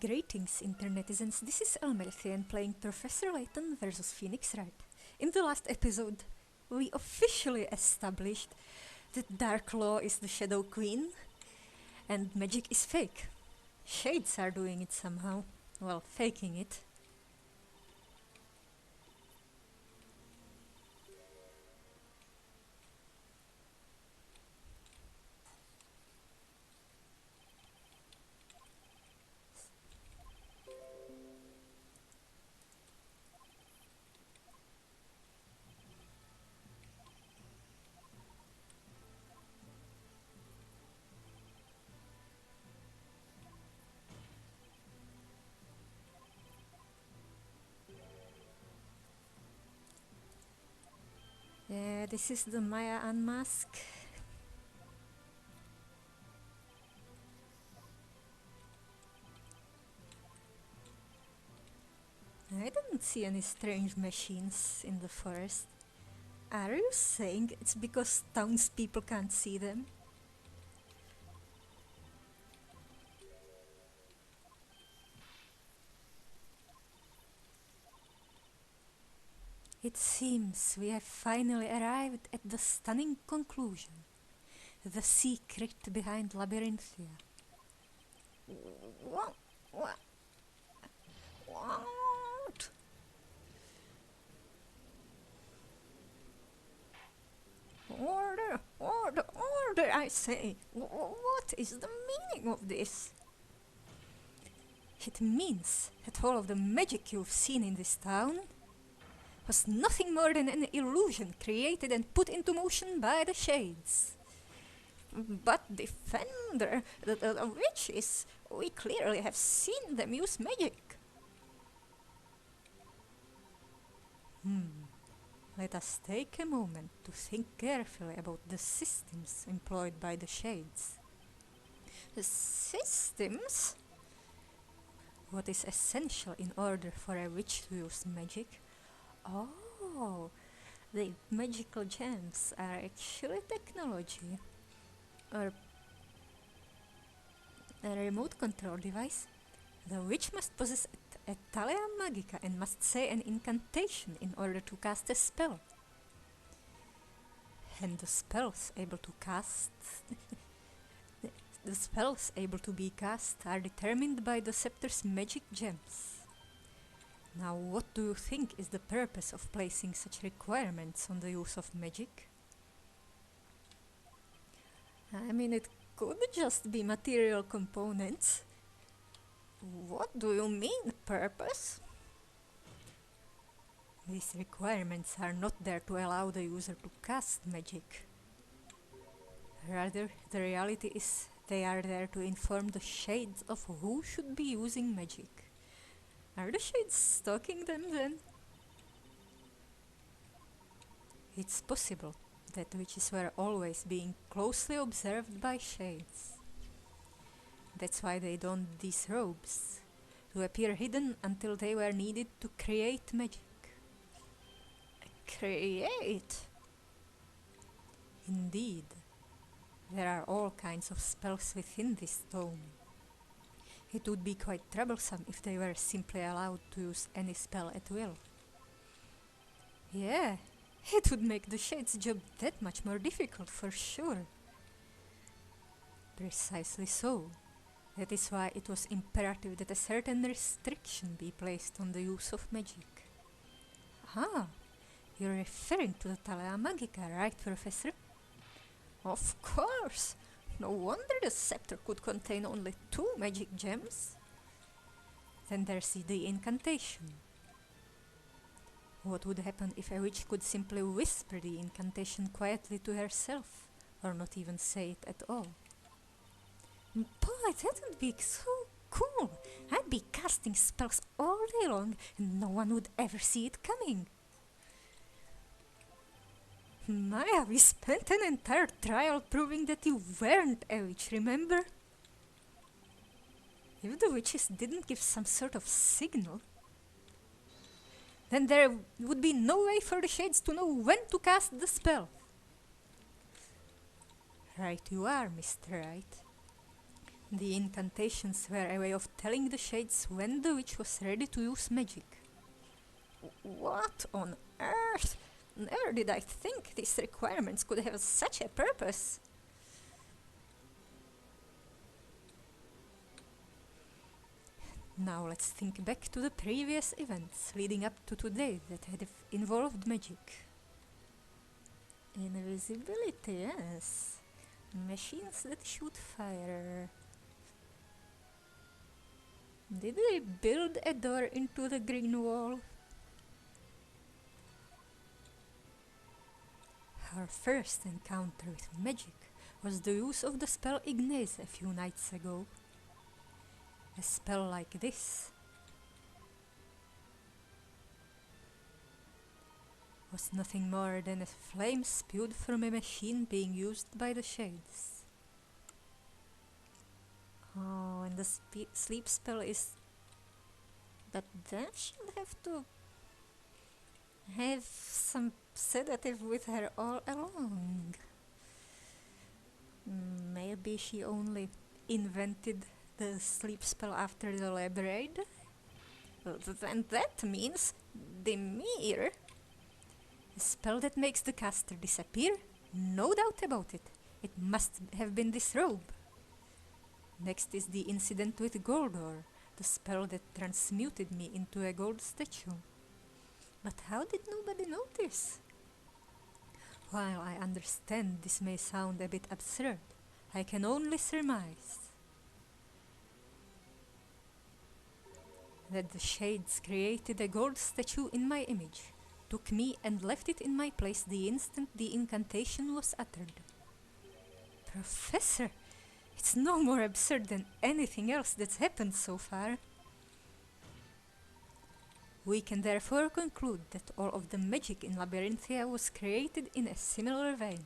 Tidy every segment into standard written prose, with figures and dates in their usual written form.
Greetings, internetizens. This is Elmerthien playing Professor Layton versus Phoenix Wright. In the last episode, we officially established that Dark Law is the Shadow Queen and magic is fake. Shades are doing it somehow. Well, faking it. Yeah, this is the Maya unmask. I didn't see any strange machines in the forest. Are you saying it's because townspeople can't see them? It seems we have finally arrived at the stunning conclusion. The secret behind Labyrinthia. What? What? Order, order, order, I say. What is the meaning of this? It means that all of the magic you've seen in this town was nothing more than an illusion created and put into motion by the shades. But Defender, the witches, we clearly have seen them use magic. Let us take a moment to think carefully about the systems employed by the shades. The systems? What is essential in order for a witch to use magic? Oh, the magical gems are actually technology. Or a remote control device. The witch must possess a Thalia Magica and must say an incantation in order to cast a spell. And the spells able to be cast are determined by the scepter's magic gems. Now, what do you think is the purpose of placing such requirements on the use of magic? I mean, it could just be material components. What do you mean, purpose? These requirements are not there to allow the user to cast magic. Rather, the reality is they are there to inform the shades of who should be using magic. Are the shades stalking them then? It's possible that witches were always being closely observed by shades. That's why they donned these robes, to appear hidden until they were needed to create magic. Create? Indeed. There are all kinds of spells within this tome. It would be quite troublesome if they were simply allowed to use any spell at will. Yeah, it would make the Shade's job that much more difficult for sure. Precisely so. That is why it was imperative that a certain restriction be placed on the use of magic. Ah, you're referring to the Thalia Magica, right, Professor? Of course! No wonder the scepter could contain only 2 magic gems. Then there's the incantation. What would happen if a witch could simply whisper the incantation quietly to herself, or not even say it at all? Boy, that would be so cool! I'd be casting spells all day long and no one would ever see it coming. Maya, we spent an entire trial proving that you weren't a witch, remember? If the witches didn't give some sort of signal, then there would be no way for the shades to know when to cast the spell. Right you are, Mr. Wright. The incantations were a way of telling the shades when the witch was ready to use magic. What on earth? Never did I think these requirements could have such a purpose. Now let's think back to the previous events leading up to today that had involved magic. Invisibility, yes. Machines that shoot fire. Did they build a door into the green wall? Our first encounter with magic was the use of the spell Ignace a few nights ago. A spell like this was nothing more than a flame spewed from a machine being used by the shades. Oh, and the sleep spell is... But then she'll have to have some sedative with her all along. Maybe she only invented the sleep spell after the lab raid? Then that means the mirror. A spell that makes the caster disappear? No doubt about it. It must have been this robe. Next is the incident with Goldor, the spell that transmuted me into a gold statue. But how did nobody notice? While I understand this may sound a bit absurd, I can only surmise that the shades created a gold statue in my image, took me and left it in my place the instant the incantation was uttered. Professor, it's no more absurd than anything else that's happened so far. We can therefore conclude that all of the magic in Labyrinthia was created in a similar vein.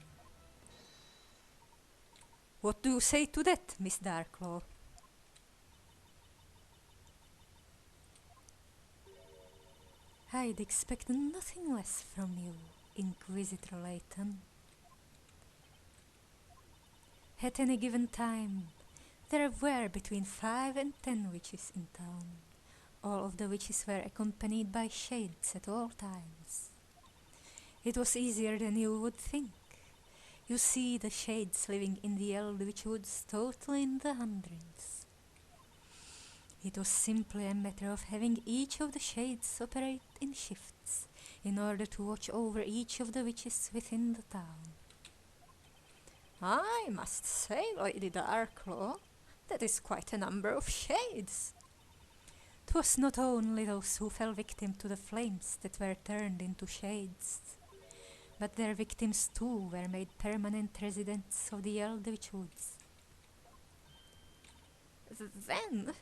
What do you say to that, Miss Darklaw? I'd expect nothing less from you, Inquisitor Layton. At any given time, there were between 5 and 10 witches in town. All of the witches were accompanied by shades at all times. It was easier than you would think. You see the shades living in the Eldritch Woods total in the hundreds. It was simply a matter of having each of the shades operate in shifts in order to watch over each of the witches within the town. I must say, Lady Darklaw, that is quite a number of shades. 'Twas not only those who fell victim to the flames that were turned into shades, but their victims too were made permanent residents of the Eldritch Woods. Then,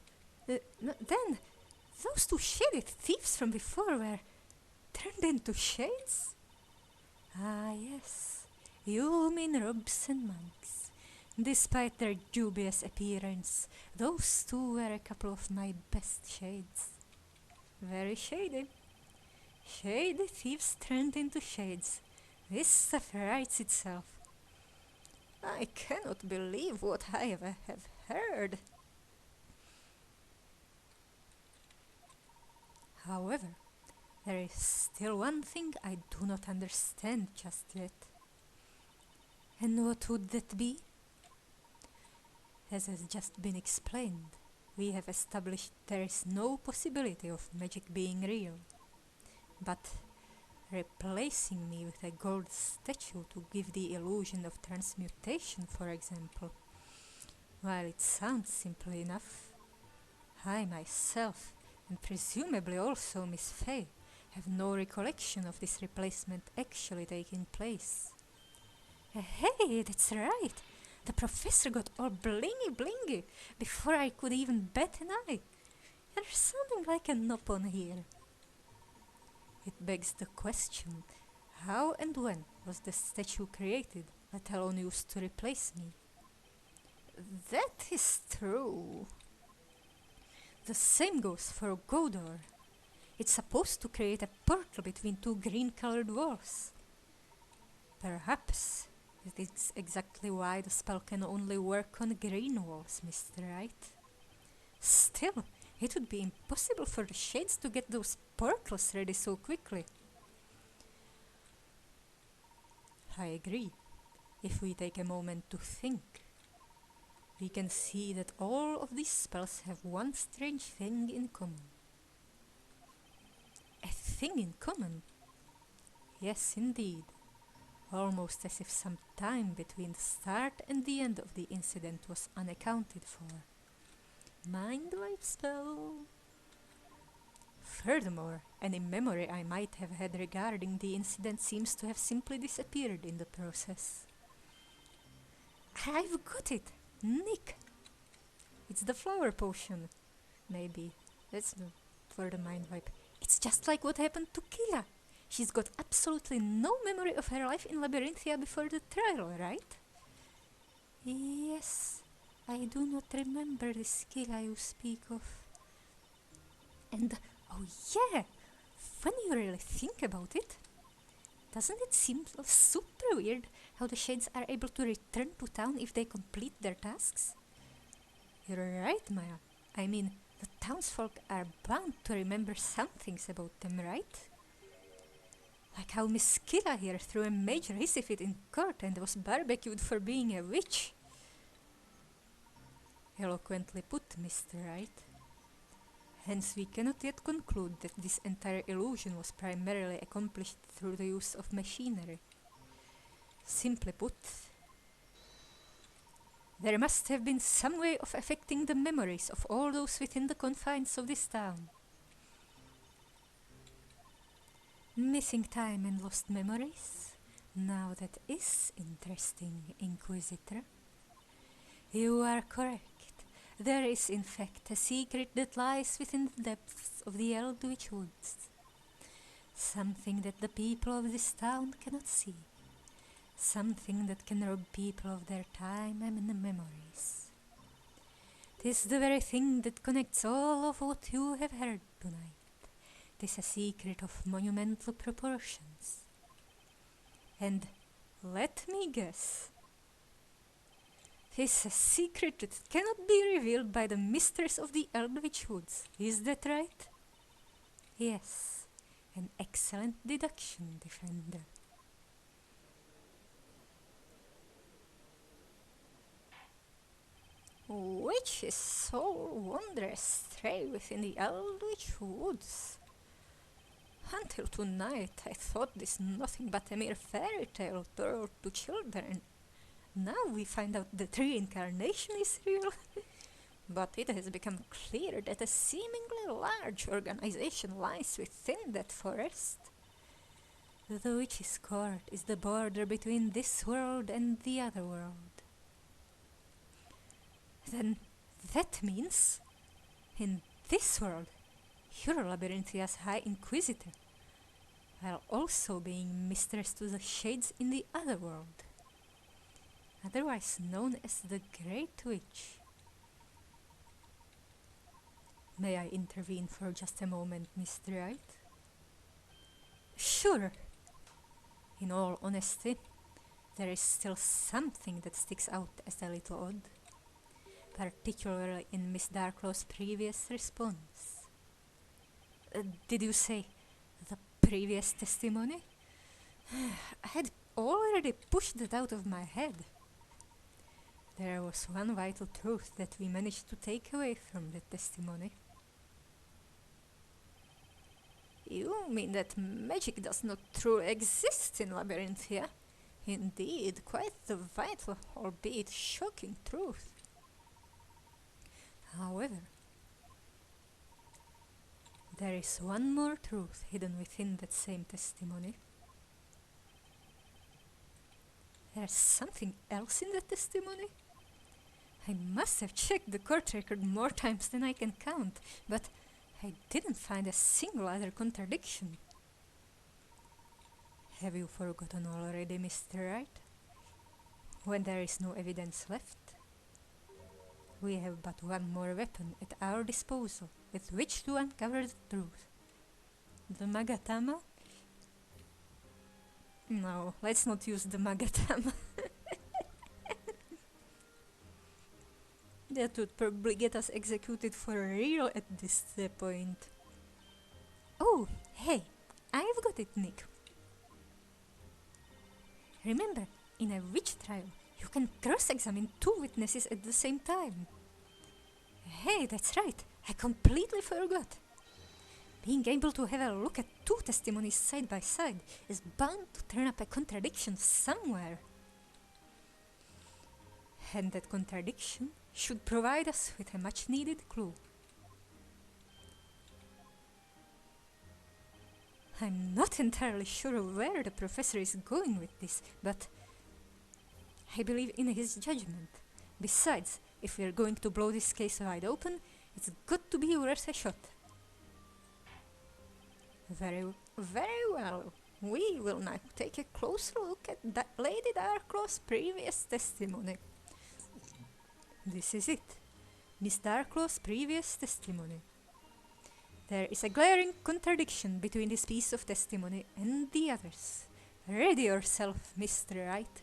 those two shaded thieves from before were turned into shades? Ah, yes, you mean robes and monks. Despite their dubious appearance, those two were a couple of my best shades. Very shady. Shady thieves turned into shades. This stuff writes itself. I cannot believe what I have heard. However, there is still one thing I do not understand just yet. And what would that be? As has just been explained, we have established there is no possibility of magic being real. But replacing me with a gold statue to give the illusion of transmutation, for example, while it sounds simple enough, I myself, and presumably also Miss Fay, have no recollection of this replacement actually taking place. Hey, that's right! The professor got all blingy before I could even bat an eye. There's something like a nop on here. It begs the question, how and when was the statue created, let alone used to replace me? That is true. The same goes for Godor. It's supposed to create a portal between two green-colored walls. Perhaps That is exactly why the spell can only work on green walls, Mr. Wright. Still, it would be impossible for the shades to get those portals ready so quickly. I agree. If we take a moment to think, we can see that all of these spells have one strange thing in common. A thing in common? Yes, indeed. Almost as if some time between the start and the end of the incident was unaccounted for. Mind wipe spell. Furthermore, any memory I might have had regarding the incident seems to have simply disappeared in the process. I've got it! Nick! It's the flower potion. Maybe. That's for the mind wipe. It's just like what happened to Kila. She's got absolutely no memory of her life in Labyrinthia before the trial, right? Yes, I do not remember the Kila you speak of. And, oh yeah, when you really think about it, doesn't it seem super weird how the shades are able to return to town if they complete their tasks? You're right, Maya. I mean, the townsfolk are bound to remember some things about them, right? Like how Miss Kira here threw a major hissy fit in court and was barbecued for being a witch. Eloquently put, Mr. Wright. Hence we cannot yet conclude that this entire illusion was primarily accomplished through the use of machinery. Simply put, there must have been some way of affecting the memories of all those within the confines of this town. Missing time and lost memories? Now that is interesting, Inquisitor. You are correct. There is in fact a secret that lies within the depths of the Eldritch Woods. Something that the people of this town cannot see. Something that can rob people of their time and memories. 'Tis the very thing that connects all of what you have heard tonight. 'Tis a secret of monumental proportions. And let me guess. 'Tis a secret that cannot be revealed by the mistress of the Eldritch Woods. Is that right? Yes, an excellent deduction, Defender. Which is so wondrous stray within the Eldritch Woods? Until tonight I thought this nothing but a mere fairy tale told to children. Now we find out that reincarnation is real. But it has become clear that a seemingly large organization lies within that forest. The Witch's Court is the border between this world and the other world. Then that means, in this world, you're Labyrinthia's High Inquisitor, while also being mistress to the shades in the other world, otherwise known as the Great Witch. May I intervene for just a moment, Mr. Wright? Sure. In all honesty, there is still something that sticks out as a little odd, particularly in Miss Darklaw's previous response. Did you say the previous testimony? I had already pushed it out of my head. There was one vital truth that we managed to take away from the testimony. You mean that magic does not truly exist in Labyrinthia? Indeed, quite the vital, albeit shocking truth. However, there is one more truth hidden within that same testimony. There's something else in that testimony? I must have checked the court record more times than I can count, but I didn't find a single other contradiction. Have you forgotten already, Mr. Wright? When there is no evidence left, we have but one more weapon at our disposal with which to uncover the truth. The Magatama? No, let's not use the Magatama. That would probably get us executed for real at this point. Oh, hey, I've got it, Nick. Remember, in a witch trial, you can cross-examine two witnesses at the same time. Hey, that's right, I completely forgot. Being able to have a look at two testimonies side by side is bound to turn up a contradiction somewhere. And that contradiction should provide us with a much needed clue. I'm not entirely sure where the professor is going with this, but I believe in his judgment. Besides, if we're going to blow this case wide open, it's got to be worth a shot. Very well. We will now take a closer look at that Lady Darklaw's previous testimony. This is it. Miss Darklaw's previous testimony. There is a glaring contradiction between this piece of testimony and the others. Ready yourself, Mr. Wright.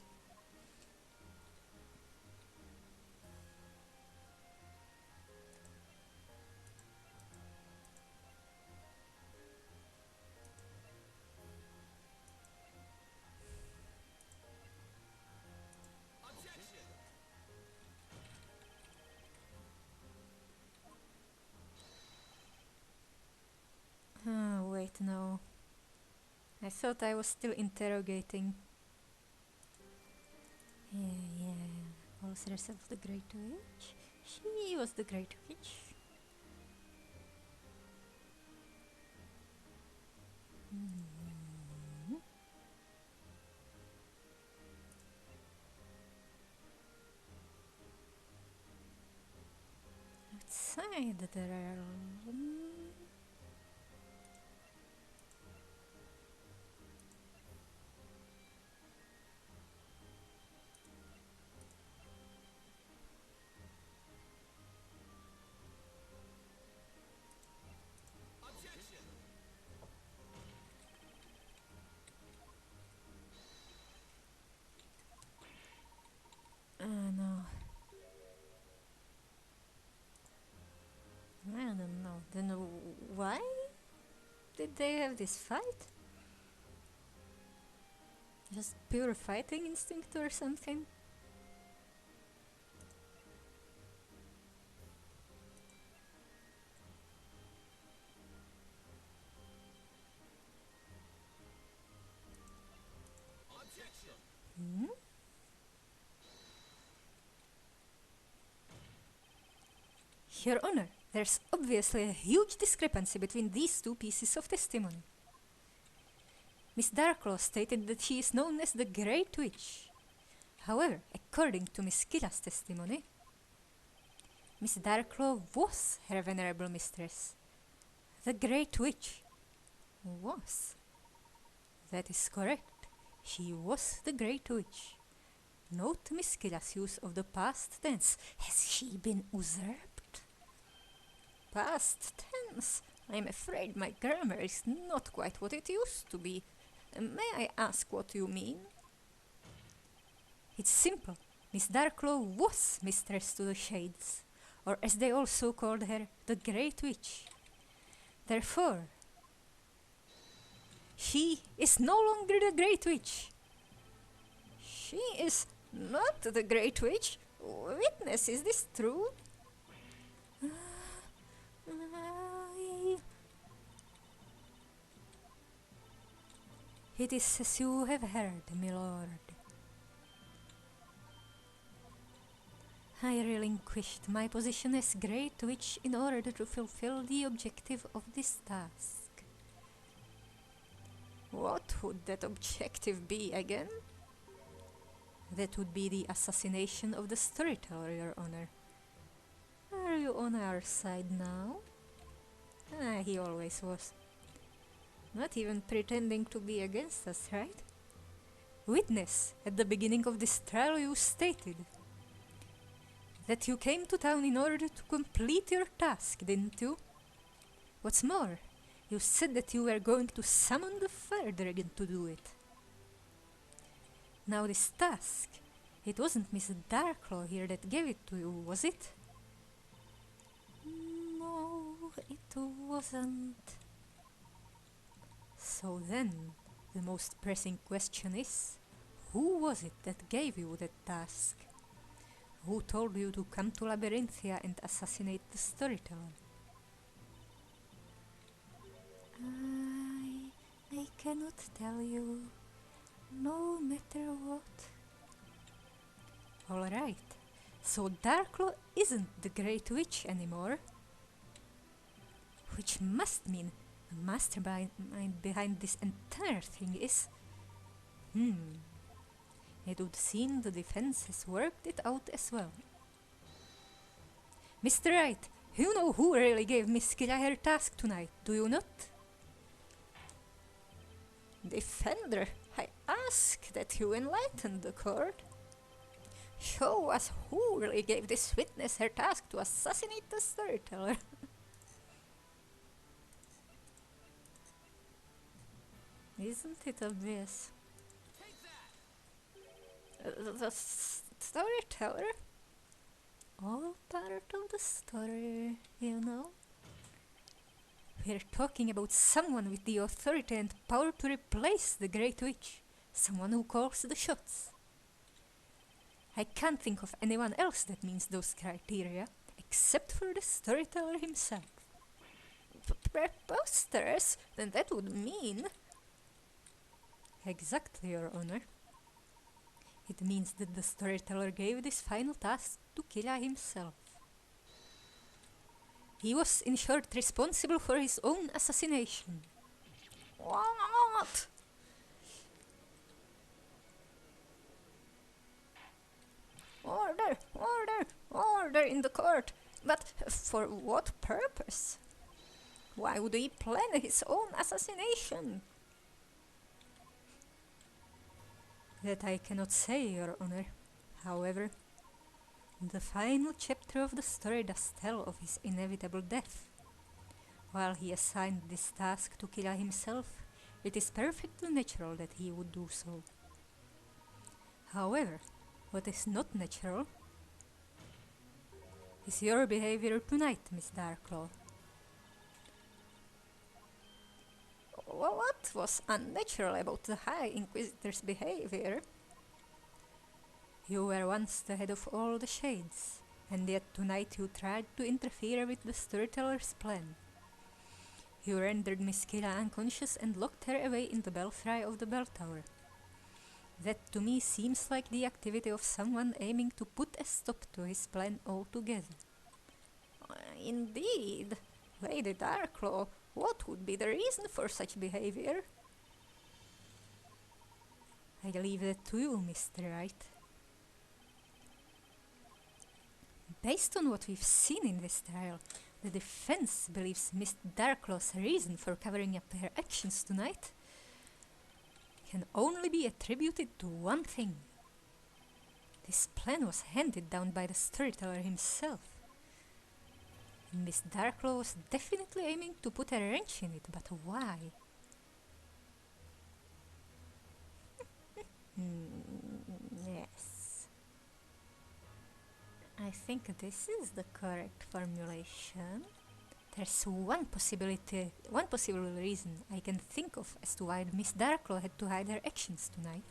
Wait, no. I thought I was still interrogating. Yeah. Was herself the Great Witch? She was the Great Witch. Outside the realm. No. I don't know. Then why did they have this fight? Just pure fighting instinct or something? Hmm? Your Honor, there's obviously a huge discrepancy between these two pieces of testimony. Miss Darklaw stated that she is known as the Great Witch. However, according to Miss Killa's testimony, Miss Darklaw was her venerable mistress. The Great Witch was. That is correct. She was the Great Witch. Note Miss Killa's use of the past tense. Has she been usurped? Past tense? I'm afraid my grammar is not quite what it used to be. May I ask what you mean? It's simple. Miss Darklaw was mistress to the Shades, or as they also called her, the Great Witch. Therefore, she is no longer the Great Witch. She is not the Great Witch. Witness, is this true? It is as you have heard, my lord. I relinquished my position as Great Witch in order to fulfill the objective of this task. What would that objective be again? That would be the assassination of the storyteller, Your Honor. Are you on our side now? He always was. Not even pretending to be against us, right? Witness, at the beginning of this trial you stated that you came to town in order to complete your task, didn't you? What's more, you said that you were going to summon the fire dragon to do it. Now this task, it wasn't Miss Darklaw here that gave it to you, was it? it wasn't. So then, the most pressing question is, who was it that gave you that task? Who told you to come to Elmerthien and assassinate the storyteller? I cannot tell you, no matter what. Alright, so Darklaw isn't the Great Witch anymore. Which must mean the mastermind behind this entire thing is... It would seem the defense has worked it out as well. Mr. Wright, you know who really gave Miss Killa her task tonight, do you not? Defender, I ask that you enlighten the court. Show us who really gave this witness her task to assassinate the storyteller. Isn't it obvious? The storyteller? All part of the story, you know? We're talking about someone with the authority and power to replace the Great Witch. Someone who calls the shots. I can't think of anyone else that meets those criteria, except for the storyteller himself. Preposterous? Then that would mean... Exactly, Your Honor. It means that the storyteller gave this final task to Killa himself. He was, in short, responsible for his own assassination. What? Order! Order! Order in the court! But for what purpose? Why would he plan his own assassination? That I cannot say, Your Honor. However, the final chapter of the story does tell of his inevitable death. While he assigned this task to Killa himself, it is perfectly natural that he would do so. However, what is not natural is your behavior tonight, Miss Darklaw. What was unnatural about the High Inquisitor's behavior? You were once the head of all the Shades, and yet tonight you tried to interfere with the storyteller's plan. You rendered Miss Killa unconscious and locked her away in the belfry of the bell tower. That to me seems like the activity of someone aiming to put a stop to his plan altogether. Indeed, Lady Darklaw, what would be the reason for such behavior? I leave that to you, Mr. Wright. Based on what we've seen in this trial, the defense believes Miss Darklaw's reason for covering up her actions tonight can only be attributed to one thing. This plan was handed down by the storyteller himself. And Miss Darklaw was definitely aiming to put a wrench in it, but why? Yes. I think this is the correct formulation. There's one possible reason I can think of as to why Miss Darklaw had to hide her actions tonight.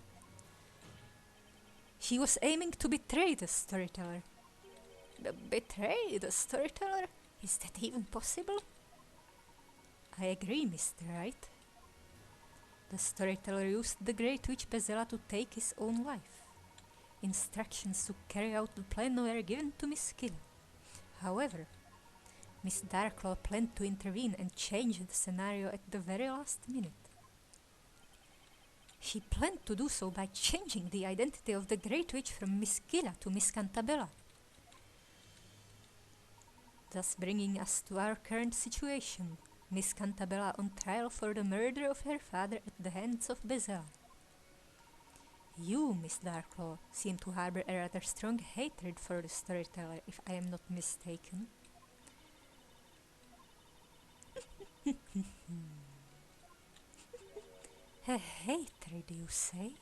She was aiming to betray the storyteller. Betray the storyteller? Is that even possible? I agree, Mr. Wright. The storyteller used the Great Witch Bezella to take his own life. Instructions to carry out the plan were given to Miss Killa. However, Miss Darklaw planned to intervene and change the scenario at the very last minute. She planned to do so by changing the identity of the Great Witch from Miss Killa to Miss Cantabella, thus bringing us to our current situation, Miss Cantabella on trial for the murder of her father at the hands of Bezella. You, Miss Darklaw, seem to harbor a rather strong hatred for the storyteller, if I am not mistaken. A hatred, you say?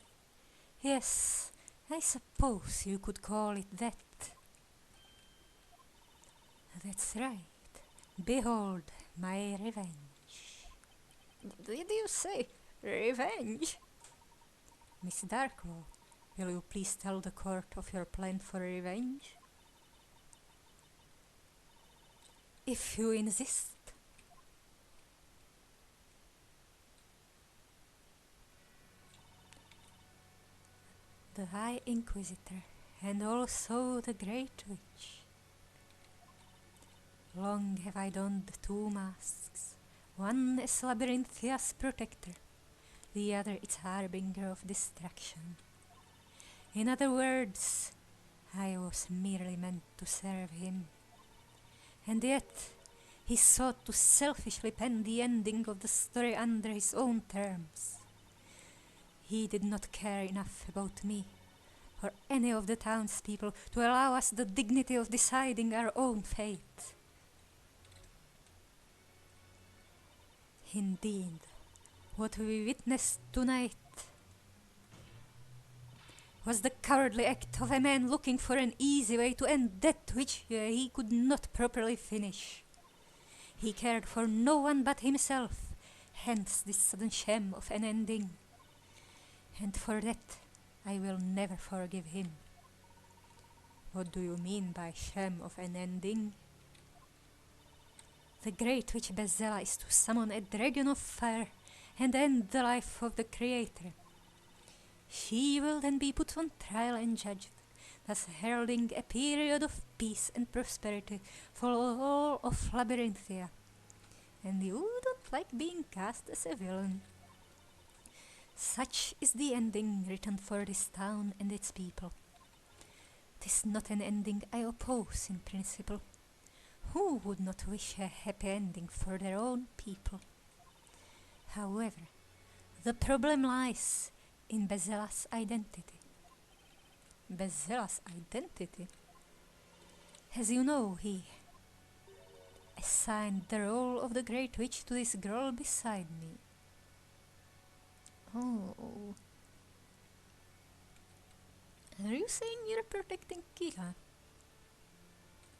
Yes, I suppose you could call it that. That's right. Behold my revenge. Did you say revenge? Miss Darklow, will you please tell the court of your plan for revenge? If you insist. The High Inquisitor, and also the Great Witch. Long have I donned two masks, one as Labyrinthia's protector, the other its harbinger of destruction. In other words, I was merely meant to serve him. And yet, he sought to selfishly pen the ending of the story under his own terms. He did not care enough about me, or any of the townspeople, to allow us the dignity of deciding our own fate. Indeed, what we witnessed tonight was the cowardly act of a man looking for an easy way to end that which he could not properly finish. He cared for no one but himself, hence this sudden sham of an ending. And for that, I will never forgive him. What do you mean by sham of an ending? The Great Witch Bezella is to summon a dragon of fire and end the life of the Creator. She will then be put on trial and judged, thus heralding a period of peace and prosperity for all of Labyrinthia. And you don't like being cast as a villain. Such is the ending written for this town and its people. 'Tis not an ending I oppose in principle. Who would not wish a happy ending for their own people? However, the problem lies in Bezella's identity. Bezella's identity? As you know, he assigned the role of the Great Witch to this girl beside me. Oh. Are you saying you're protecting Kira,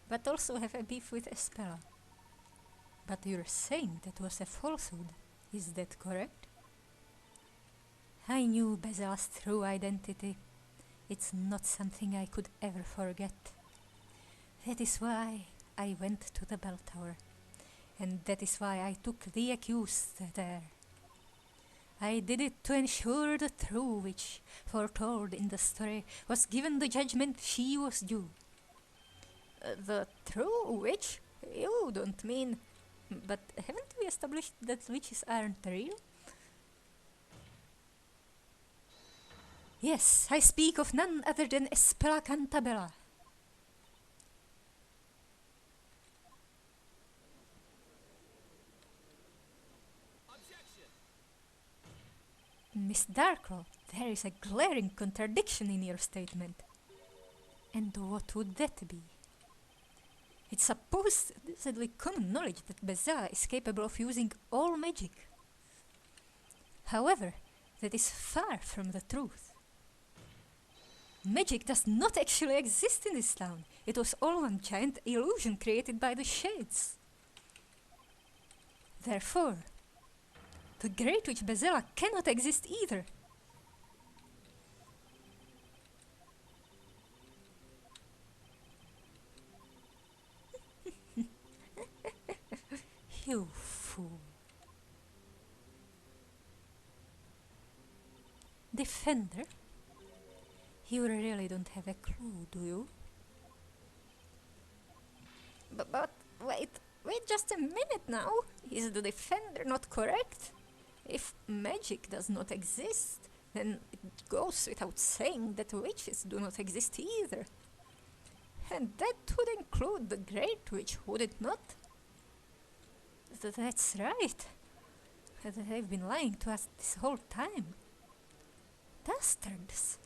but also have a beef with Espella? But you're saying that was a falsehood, is that correct? I knew Bezella's true identity. It's not something I could ever forget. That is why I went to the bell tower, and that is why I took the accused there. I did it to ensure the true witch, foretold in the story, was given the judgment she was due. The true witch? You don't mean... But haven't we established that witches aren't real? Yes, I speak of none other than Espella Cantabella. Miss Darklow, there is a glaring contradiction in your statement. And what would that be? It's supposedly common knowledge that Bezella is capable of using all magic. However, that is far from the truth. Magic does not actually exist in this town. It was all one giant illusion created by the shades. Therefore, the Great Witch Bezella cannot exist either. You fool. Defender? You really don't have a clue, do you? But wait just a minute now. Is the Defender not correct? If magic does not exist, then it goes without saying that witches do not exist either. And that would include the Great Witch, would it not? That's right. They've been lying to us this whole time. Bastards.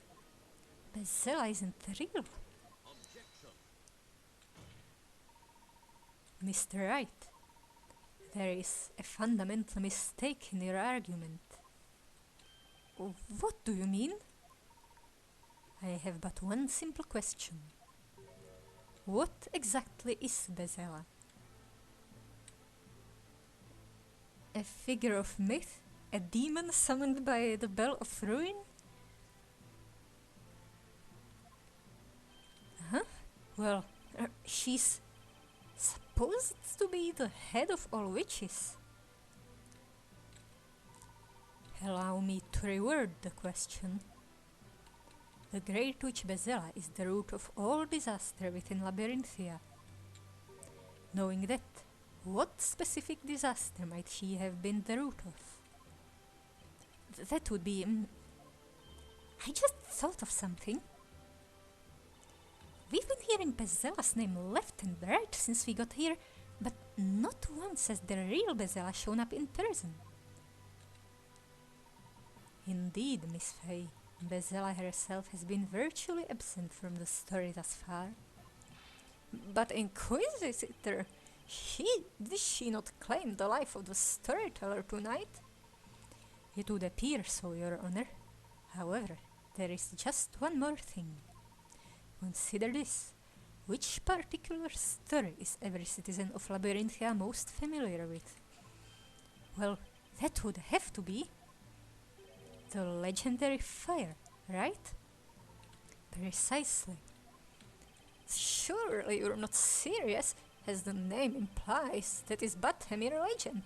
Bezella isn't real. Objection. Mr. Wright, there is a fundamental mistake in your argument. What do you mean? I have but one simple question. What exactly is Bezella? A figure of myth? A demon summoned by the Bell of Ruin? Huh? Well, she's supposed to be the head of all witches. Allow me to reword the question. The Great Witch Bezella is the root of all disaster within Labyrynthia. Knowing that, what specific disaster might she have been the root of? That would be... I just thought of something. We've been hearing Bezella's name left and right since we got here, but not once has the real Bezella shown up in person. Indeed, Miss Faye, Bezella herself has been virtually absent from the story thus far. But Inquisitor, did she not claim the life of the storyteller tonight? It would appear so, Your Honor. However, there is just one more thing. Consider this. Which particular story is every citizen of Labyrynthia most familiar with? Well, that would have to be the legendary fire, right? Precisely. Surely you're not serious, as the name implies. That is but a mere legend.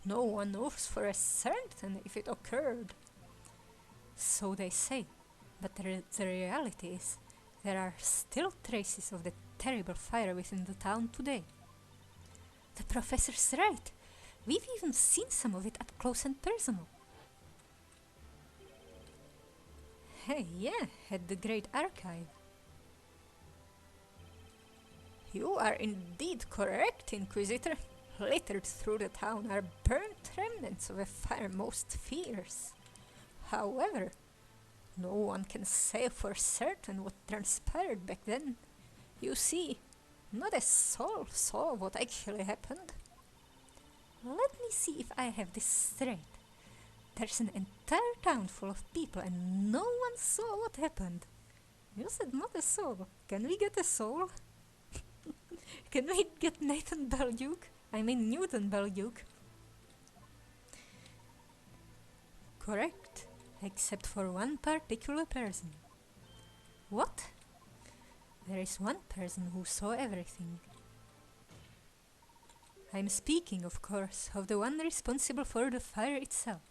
No one knows for a certain if it occurred. So they say, but the reality is, there are still traces of the terrible fire within the town today. The Professor's right. We've even seen some of it up close and personal. Hey, yeah, at the Great Archive. You are indeed correct, Inquisitor. Littered through the town are burnt remnants of a fire most fierce. However, no one can say for certain what transpired back then. You see, not a soul saw what actually happened. Let me see if I have this straight. There's an entire town full of people and no one saw what happened. You said not a soul. Can we get a soul? Can we get Newton Belduke? Correct, except for one particular person. What? There is one person who saw everything. I'm speaking, of course, of the one responsible for the fire itself,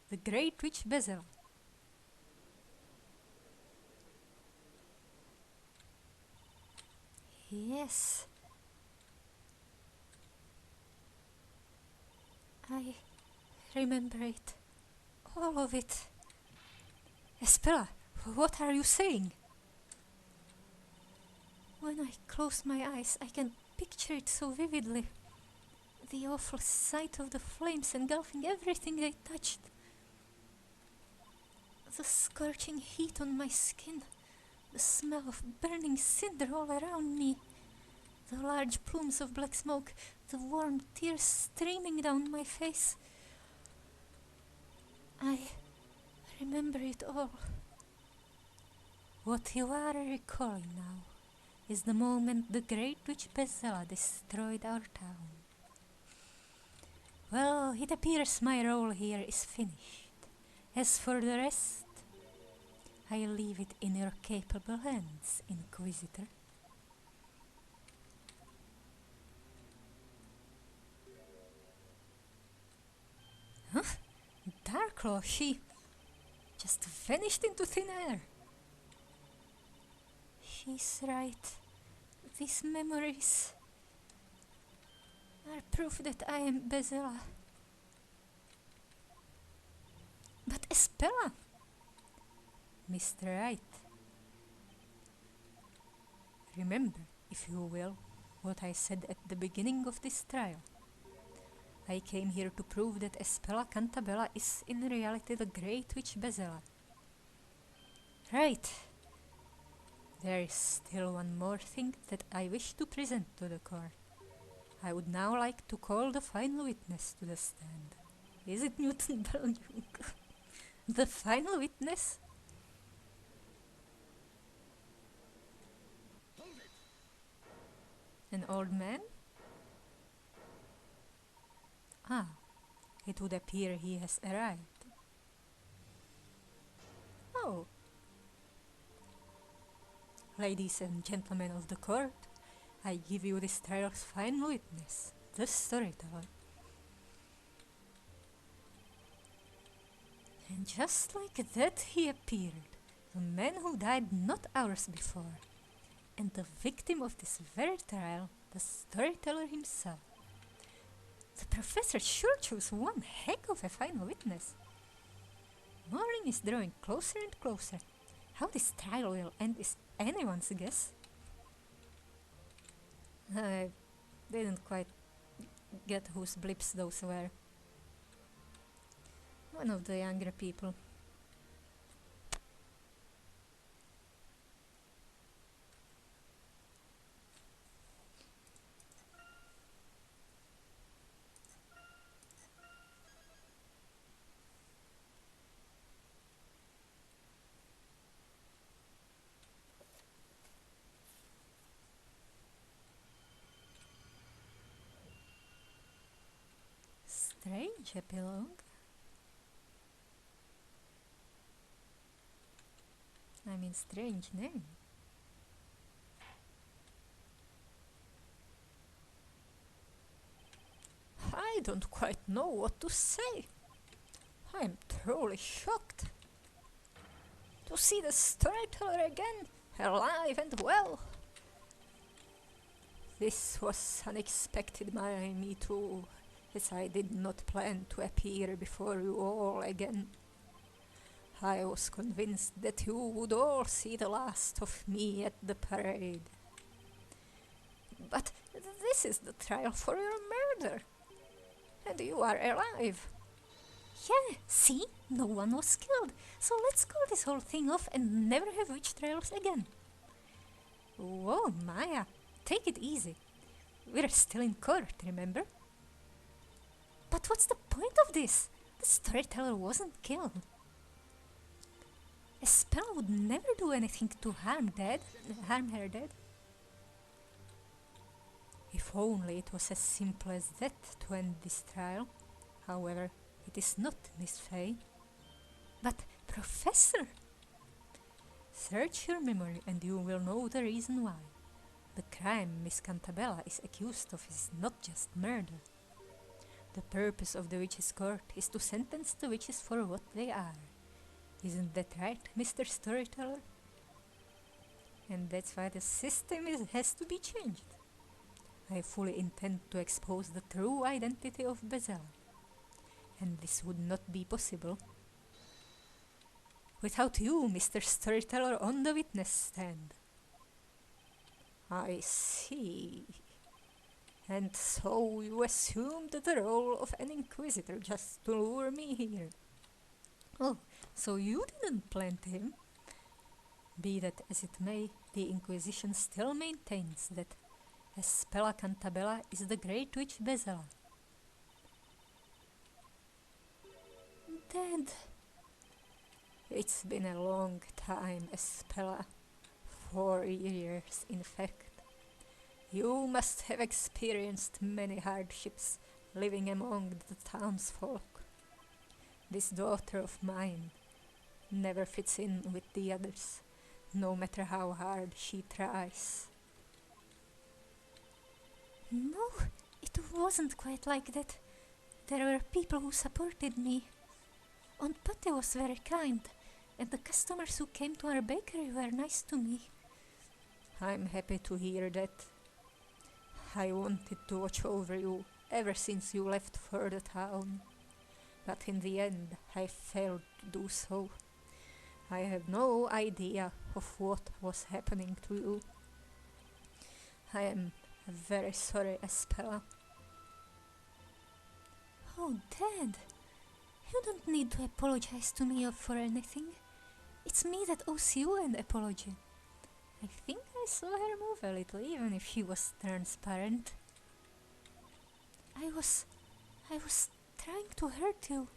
the Great Witch Bezella. Yes. I remember it. All of it. Espella, what are you saying? When I close my eyes, I can picture it so vividly. The awful sight of the flames engulfing everything they touched. The scorching heat on my skin. The smell of burning cinder all around me. The large plumes of black smoke. The warm tears streaming down my face. I remember it all. What you are recalling now is the moment the Great Witch Bezella destroyed our town. Well, it appears my role here is finished. As for the rest, I leave it in your capable hands, Inquisitor. Huh? Darklaw, she just vanished into thin air. She's right. These memories are proof that I am Bezella. But Espella! Mr. Wright, remember, if you will, what I said at the beginning of this trial. I came here to prove that Espella Cantabella is in reality the Great Witch Bezella. Right. There is still one more thing that I wish to present to the court. I would now like to call the final witness to the stand. Is it Newton Belduke? The final witness? An old man? Ah, it would appear he has arrived. Oh, ladies and gentlemen of the court, I give you this trial's final witness, the storyteller. And just like that he appeared, the man who died not hours before, and the victim of this very trial, the storyteller himself. The professor sure chose one heck of a final witness. Morning is drawing closer and closer. How this trial will end is anyone's guess. I didn't quite get whose blips those were. One of the younger people. Strange epilogue. I mean, strange name. I don't quite know what to say. I'm truly shocked. To see the storyteller again, alive and well. This was unexpected by me too, as I did not plan to appear before you all again. I was convinced that you would all see the last of me at the parade. But this is the trial for your murder, and you are alive. Yeah, see? No one was killed, so let's call this whole thing off and never have witch trials again. Whoa, Maya, take it easy. We're still in court, remember? But what's the point of this? The storyteller wasn't killed. A spell would never do anything to harm her dead. If only it was as simple as that to end this trial. However, it is not, Miss Fay. But, Professor! Search your memory and you will know the reason why. The crime Miss Cantabella is accused of is not just murder. The purpose of the witches' court is to sentence the witches for what they are. Isn't that right, Mr. Storyteller? And that's why the system has to be changed. I fully intend to expose the true identity of Bezella. And this would not be possible without you, Mr. Storyteller, on the witness stand. I see. And so you assumed the role of an inquisitor just to lure me here. Oh, so you didn't plant him? Be that as it may, the Inquisition still maintains that Espella Cantabella is the great witch Bezella. Dead. It's been a long time, Espella. 4 years, in fact. You must have experienced many hardships living among the townsfolk. This daughter of mine never fits in with the others, no matter how hard she tries. No, it wasn't quite like that. There were people who supported me. Aunt Patty was very kind, and the customers who came to our bakery were nice to me. I'm happy to hear that. I wanted to watch over you ever since you left for the town, but in the end I failed to do so. I have no idea of what was happening to you. I am very sorry, Espella. Oh, Dad, you don't need to apologize to me for anything. It's me that owes you an apology. I think I saw her move a little, even if she was transparent. I was trying to hurt you.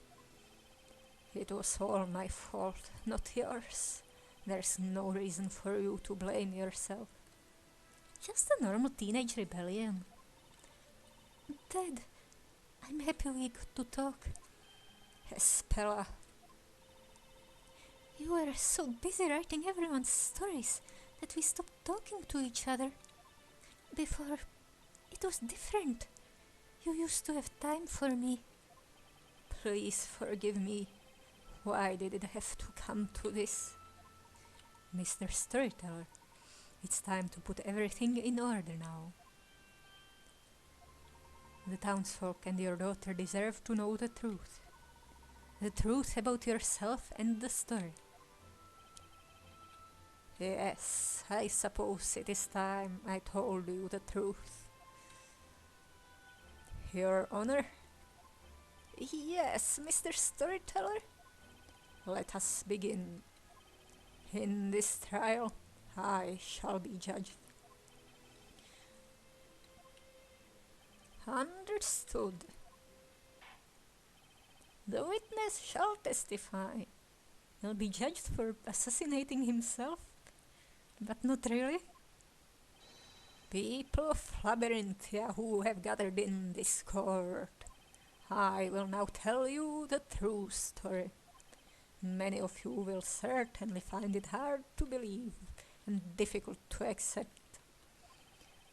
It was all my fault, not yours. There's no reason for you to blame yourself. Just a normal teenage rebellion. Dad, I'm happy we got to talk. Espella, you were so busy writing everyone's stories that we stopped talking to each other. Before, it was different. You used to have time for me. Please forgive me. Why did it have to come to this? Mr. Storyteller, it's time to put everything in order now. The townsfolk and your daughter deserve to know the truth. The truth about yourself and the story. Yes, I suppose it is time I told you the truth. Your Honor? Yes, Mr. Storyteller? Let us begin. In this trial, I shall be judged. Understood. The witness shall testify. He'll be judged for assassinating himself, but not really. People of Labyrinthia who have gathered in this court, I will now tell you the true story. Many of you will certainly find it hard to believe and difficult to accept.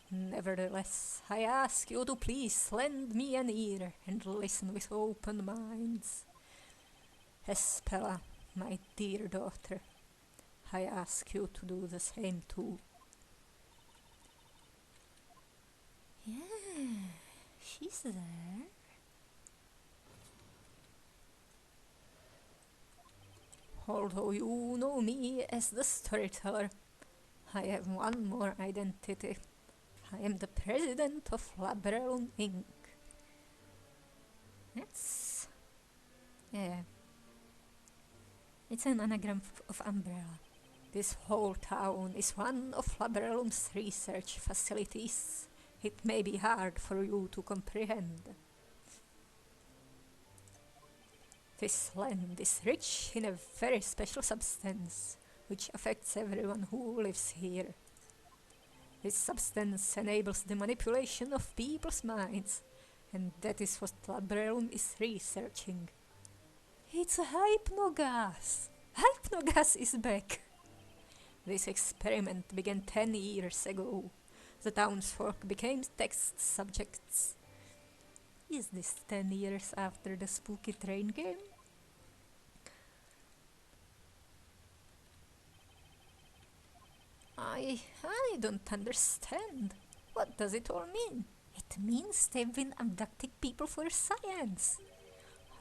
Nevertheless, I ask you to please lend me an ear and listen with open minds. Espella, my dear daughter, I ask you to do the same too. Yeah, she's there. Although you know me as the storyteller, I have one more identity. I am the president of Labrellum Inc. Yeah. It's an anagram of umbrella. This whole town is one of Labrellum's research facilities. It may be hard for you to comprehend. This land is rich in a very special substance, which affects everyone who lives here. This substance enables the manipulation of people's minds, and that is what Labrellum is researching. It's a hypnogas! Hypnogas is back! This experiment began 10 years ago. The townsfolk became test subjects. Is this 10 years after the spooky train game? I don't understand. What does it all mean? It means they've been abducting people for science.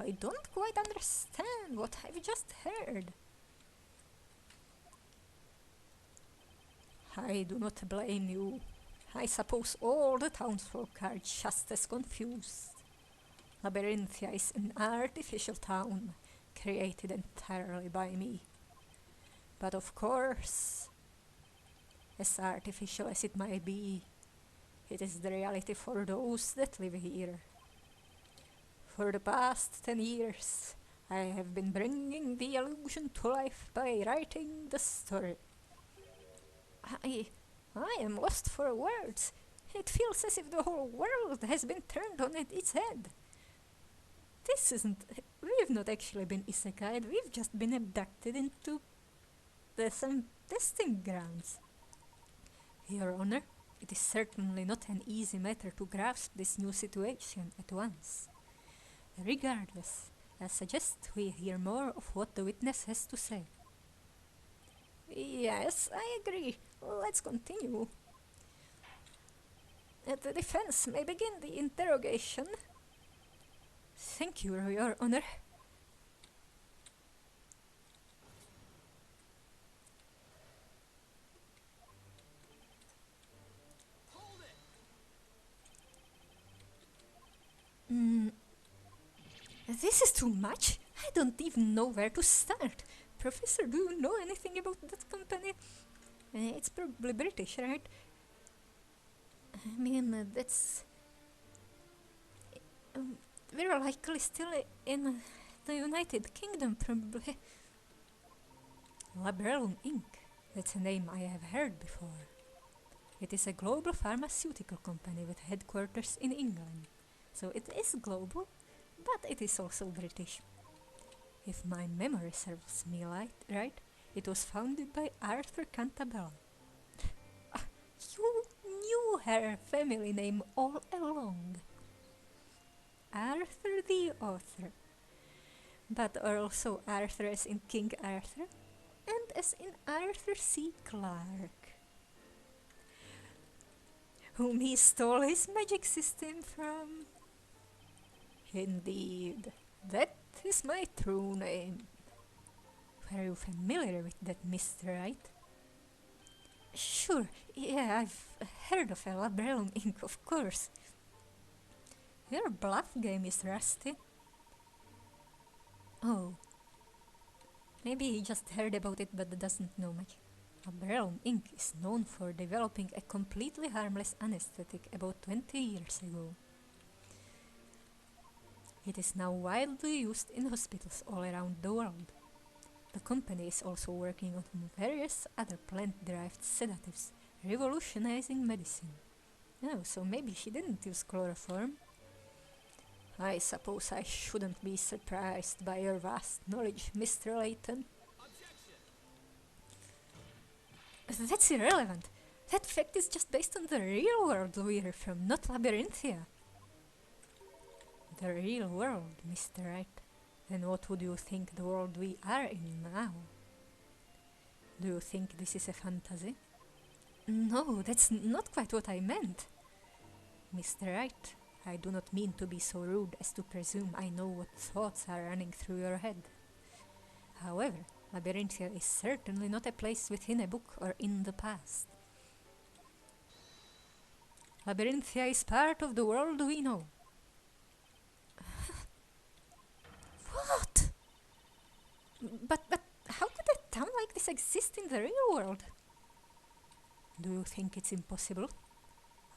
I don't quite understand what I've just heard. I do not blame you. I suppose all the townsfolk are just as confused. Labyrinthia is an artificial town, created entirely by me. But of course, as artificial as it might be, it is the reality for those that live here. For the past 10 years, I have been bringing the illusion to life by writing the story. I am lost for words. It feels as if the whole world has been turned on its head. We've not actually been isekai'd, we've just been abducted into some testing grounds. Your Honor, it is certainly not an easy matter to grasp this new situation at once. Regardless, I suggest we hear more of what the witness has to say. Yes, I agree. Let's continue. The defense may begin the interrogation. Thank you, Your Honor. This is too much. I don't even know where to start. Professor, do you know anything about that company? It's probably British, right? I mean, that's... we're likely still in the United Kingdom, probably. Labrellum Inc. That's a name I have heard before. It is a global pharmaceutical company with headquarters in England. So it is global, but it is also British. If my memory serves me right, it was founded by Arthur Cantabella. You knew her family name all along. Arthur the author. But also Arthur as in King Arthur, and as in Arthur C. Clarke, whom he stole his magic system from. Indeed, that is my true name. Were you familiar with that, Mr. Wright? Sure, yeah, I've heard of a Labellum Inc., of course. Your bluff game is rusty. Oh. Maybe he just heard about it but doesn't know much. Labellum Inc. is known for developing a completely harmless anesthetic about 20 years ago. It is now widely used in hospitals all around the world. The company is also working on various other plant-derived sedatives, revolutionizing medicine. Oh, so maybe she didn't use chloroform. I suppose I shouldn't be surprised by your vast knowledge, Mr. Layton. That's irrelevant. That fact is just based on the real world we're from, not Labyrinthia. The real world, Mr. Wright. Then what would you think the world we are in now? Do you think this is a fantasy? No, that's not quite what I meant. Mr. Wright, I do not mean to be so rude as to presume I know what thoughts are running through your head. However, Labyrinthia is certainly not a place within a book or in the past. Labyrinthia is part of the world we know. What? But how could a town like this exist in the real world? Do you think it's impossible?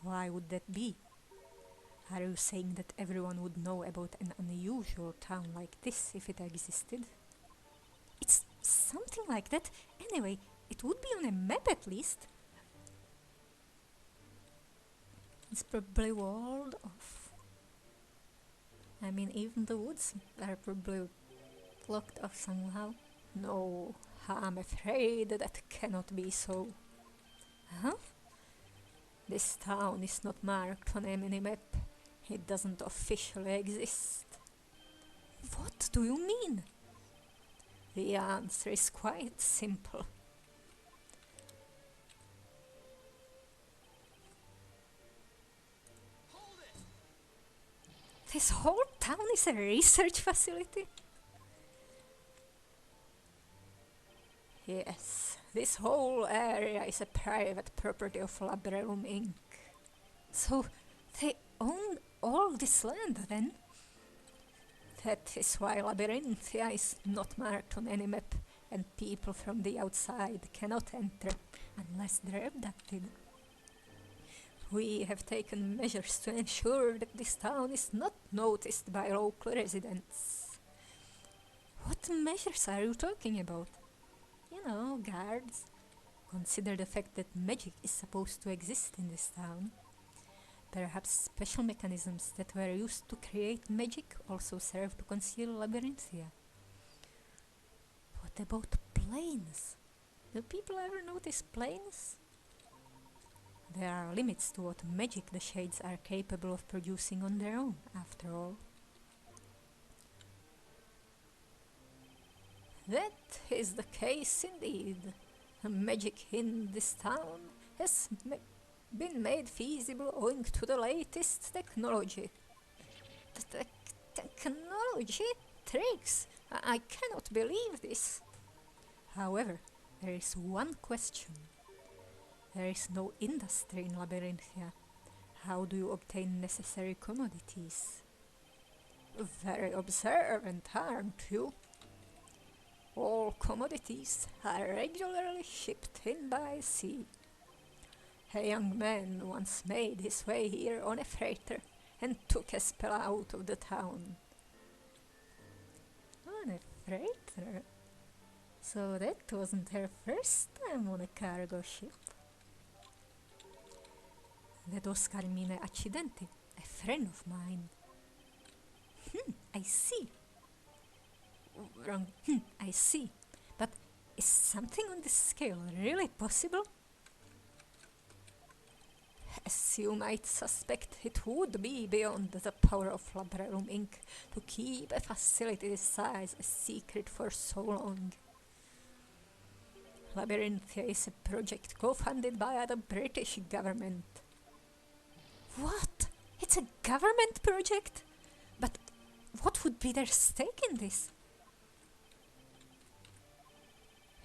Why would that be? Are you saying that everyone would know about an unusual town like this if it existed? It's something like that. Anyway, it would be on a map at least. It's probably walled off. I mean, even the woods are probably blocked off somehow. No, I'm afraid that cannot be so. Huh? This town is not marked on any map. It doesn't officially exist. What do you mean? The answer is quite simple. This whole town is a research facility? Yes, this whole area is a private property of Labellum Inc. So, they own all this land then? That is why Labyrinthia is not marked on any map, and people from the outside cannot enter unless they're abducted. We have taken measures to ensure that this town is not noticed by local residents. What measures are you talking about? You know, guards. Consider the fact that magic is supposed to exist in this town. Perhaps special mechanisms that were used to create magic also serve to conceal Labyrinthia. What about planes? Do people ever notice planes? There are limits to what magic the Shades are capable of producing on their own, after all. That is the case indeed. Magic in this town has been made feasible owing to the latest technology. Technology? Tricks? I cannot believe this. However, there is one question. There is no industry in Labyrinthia. How do you obtain necessary commodities? Very observant, aren't you? All commodities are regularly shipped in by sea. A young man once made his way here on a freighter and took a spell out of the town. On a freighter? So that wasn't her first time on a cargo ship. That was Carmine Accidenti, a friend of mine. I see. Wrong. I see. But is something on this scale really possible? As you might suspect, it would be beyond the power of Labrador Inc. to keep a facility this size a secret for so long. Labyrinthia is a project co-funded by the British government. What? It's a government project? But what would be their stake in this?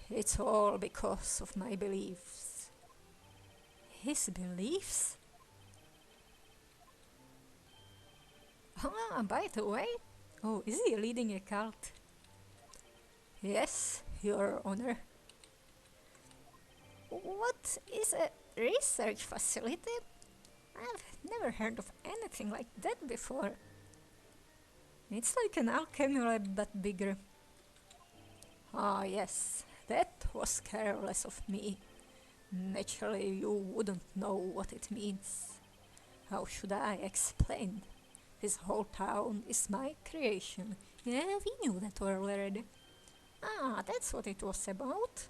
It's all because of my beliefs. His beliefs? Ah, by the way, is he leading a cult? Yes, Your Honor. What is a research facility? I've never heard of anything like that before. It's like an alchemy lab but bigger. Ah, yes, that was careless of me. Naturally, you wouldn't know what it means. How should I explain? This whole town is my creation. Yeah, we knew that already. Ah, that's what it was about.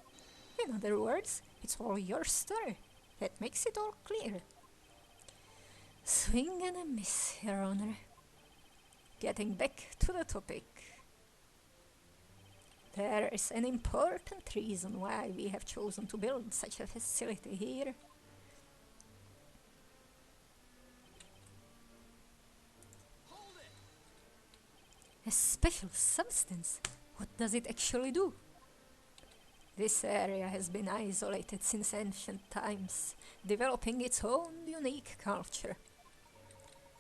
In other words, it's all your story. That makes it all clear. Swing and a miss, Your Honor. Getting back to the topic. There is an important reason why we have chosen to build such a facility here. A special substance? What does it actually do? This area has been isolated since ancient times, developing its own unique culture.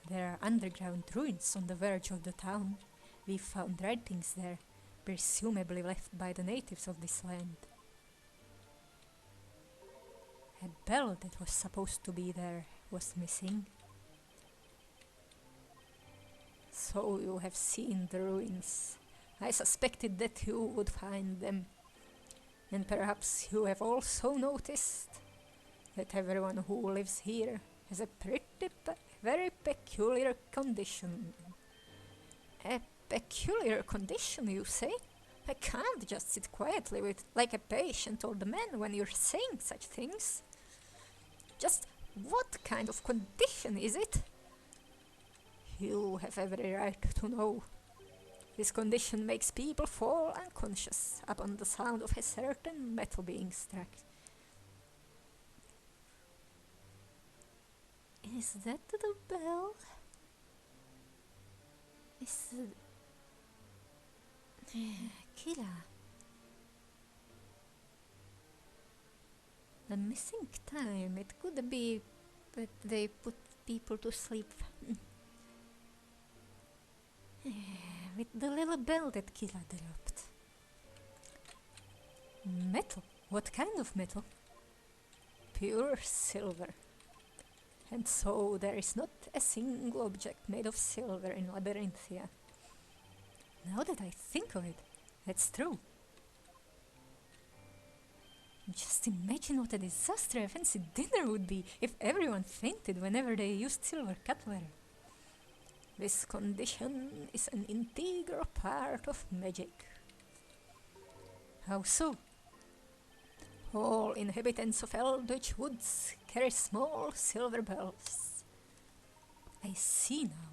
There are underground ruins on the verge of the town. We found writings there, presumably left by the natives of this land. A bell that was supposed to be there was missing. So you have seen the ruins. I suspected that you would find them. And perhaps you have also noticed that everyone who lives here has a very peculiar condition. A peculiar condition, you say? I can't just sit quietly like a patient old man when you're saying such things. Just what kind of condition is it? You have every right to know. This condition makes people fall unconscious upon the sound of a certain metal being struck. Is that the bell? Is it... Kira. The missing time, it could be that they put people to sleep. With the little bell that Kira dropped. Metal? What kind of metal? Pure silver. And so there is not a single object made of silver in Labyrinthia. Now that I think of it, that's true. Just imagine what a disaster a fancy dinner would be if everyone fainted whenever they used silver cutlery. This condition is an integral part of magic. How so? All inhabitants of Eldritch Woods carry small silver bells. I see now.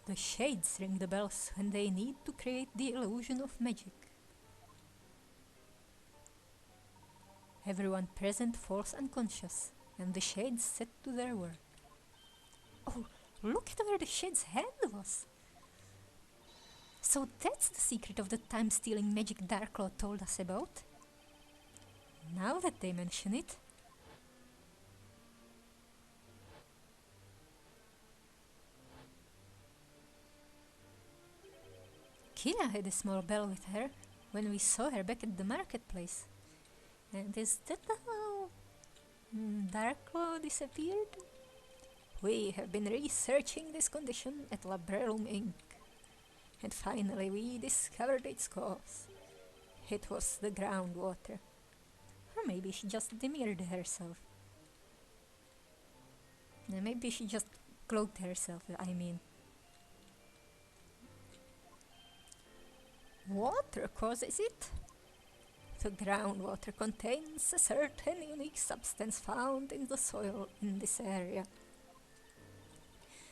The shades ring the bells when they need to create the illusion of magic. Everyone present falls unconscious, and the shades set to their work. Oh, look at where the shade's hand was! So that's the secret of the time-stealing magic Darklaw told us about? Now that they mention it... Kira had a small bell with her when we saw her back at the marketplace. And is that how Darklaw disappeared? We have been researching this condition at Labrador Inc. And finally we discovered its cause. It was the groundwater. Or maybe she just demurred herself. Maybe she just cloaked herself, I mean. Water causes it. The groundwater contains a certain unique substance found in the soil in this area.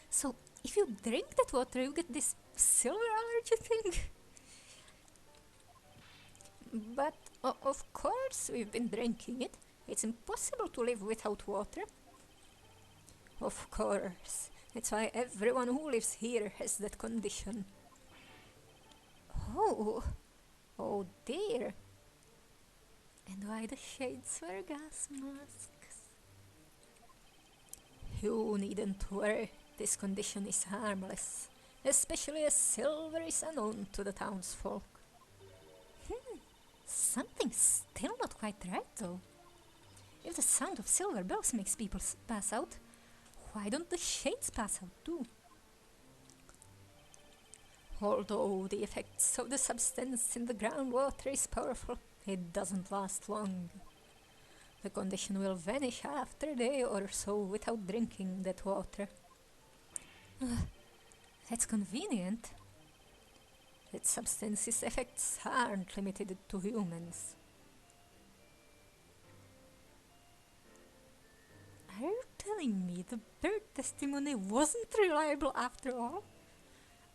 So, if you drink that water, you get this silver allergy thing? But, of course, we've been drinking it. It's impossible to live without water. Of course. That's why everyone who lives here has that condition. Oh dear. And why the shades wear gas masks? You needn't worry, this condition is harmless, especially as silver is unknown to the townsfolk. Something's still not quite right though. If the sound of silver bells makes people pass out, why don't the shades pass out too? Although the effects of the substance in the groundwater is powerful, it doesn't last long. The condition will vanish after a day or so without drinking that water. That's convenient. That substance's effects aren't limited to humans. Are you telling me the bird testimony wasn't reliable after all?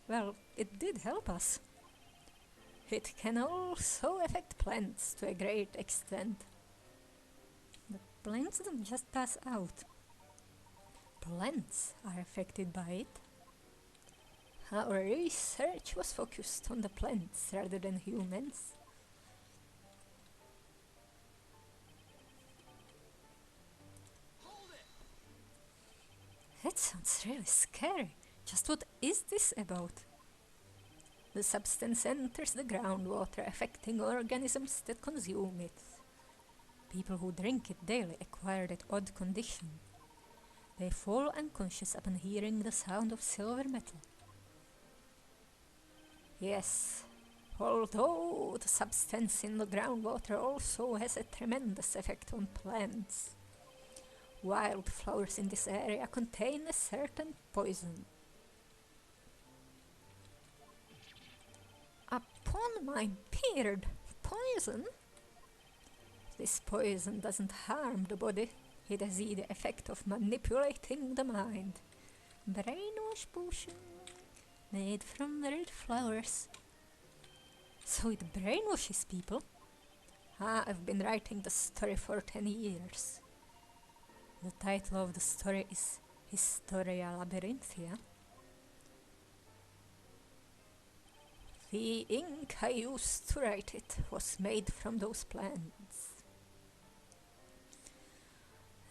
Well, it did help us. It can also affect plants to a great extent. But plants don't just pass out. Plants are affected by it. Our research was focused on the plants rather than humans. That sounds really scary. Just what is this about? The substance enters the groundwater, affecting organisms that consume it. People who drink it daily acquire that odd condition. They fall unconscious upon hearing the sound of silver metal. Yes, although the substance in the groundwater also has a tremendous effect on plants. Wildflowers in this area contain a certain poison. Upon my beard, poison? This poison doesn't harm the body. It has the effect of manipulating the mind. Brainwash potion made from red flowers. So it brainwashes people? I've been writing the story for 10 years. The title of the story is Historia Labyrinthia. The ink I used to write it was made from those plants.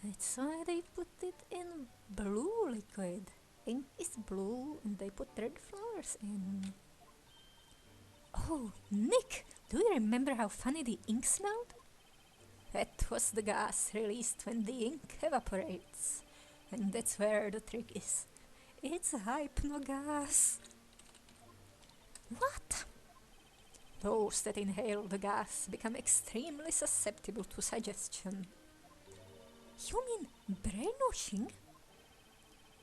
That's why they put it in blue liquid. Ink is blue and they put red flowers in. Oh, Nick, do you remember how funny the ink smelled? That was the gas released when the ink evaporates. And that's where the trick is. It's hypnogas. What? Those that inhale the gas become extremely susceptible to suggestion. You mean brainwashing?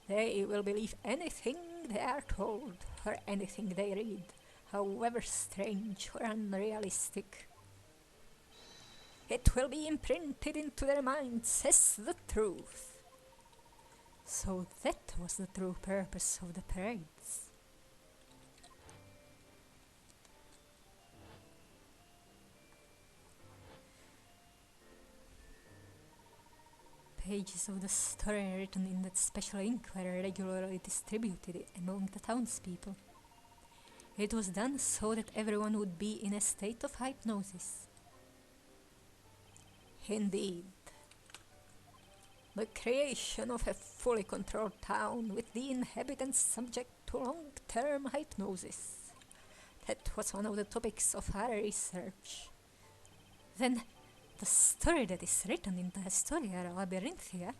They will believe anything they are told or anything they read, however strange or unrealistic. It will be imprinted into their minds as the truth. So that was the true purpose of the parades. Pages of the story written in that special ink were regularly distributed among the townspeople. It was done so that everyone would be in a state of hypnosis. Indeed. The creation of a fully controlled town with the inhabitants subject to long-term hypnosis. That was one of the topics of our research. Then, the story that is written in the Historia Labyrinthia,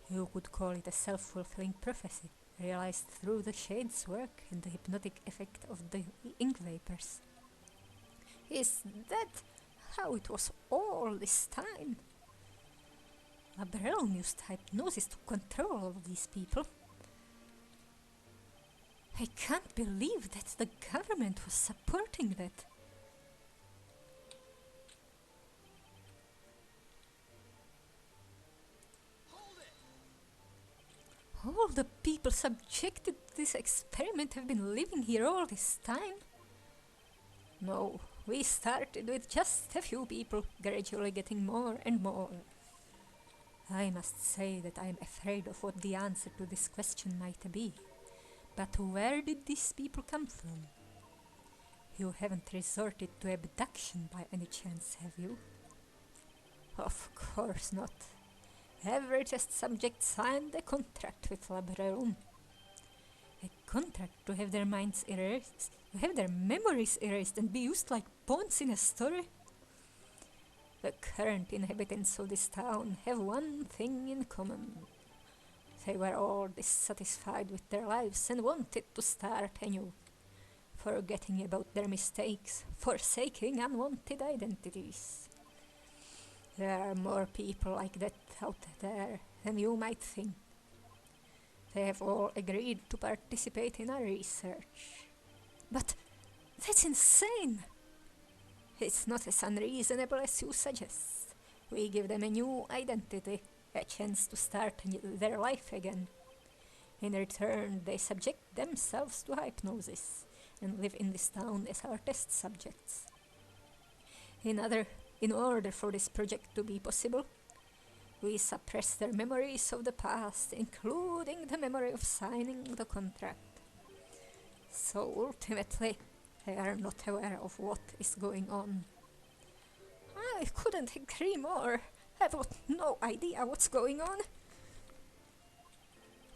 you could call it a self-fulfilling prophecy, realized through the shade's work and the hypnotic effect of the ink vapors. Is that how it was all this time? Labrelm used hypnosis to control all of these people. I can't believe that the government was supporting that. All the people subjected to this experiment have been living here all this time? No, we started with just a few people, gradually getting more and more. I must say that I am afraid of what the answer to this question might be. But where did these people come from? You haven't resorted to abduction by any chance, have you? Of course not. Every test subject signed a contract with Labrador. A contract to have their minds erased, to have their memories erased and be used like pawns in a story? The current inhabitants of this town have one thing in common. They were all dissatisfied with their lives and wanted to start anew, forgetting about their mistakes, forsaking unwanted identities. There are more people like that out there than you might think. They have all agreed to participate in our research. But that's insane! It's not as unreasonable as you suggest. We give them a new identity, a chance to start their life again. In return, they subject themselves to hypnosis and live in this town as our test subjects. In order for this project to be possible, we suppress their memories of the past, including the memory of signing the contract. So ultimately, they are not aware of what is going on. I couldn't agree more. I've got no idea what's going on.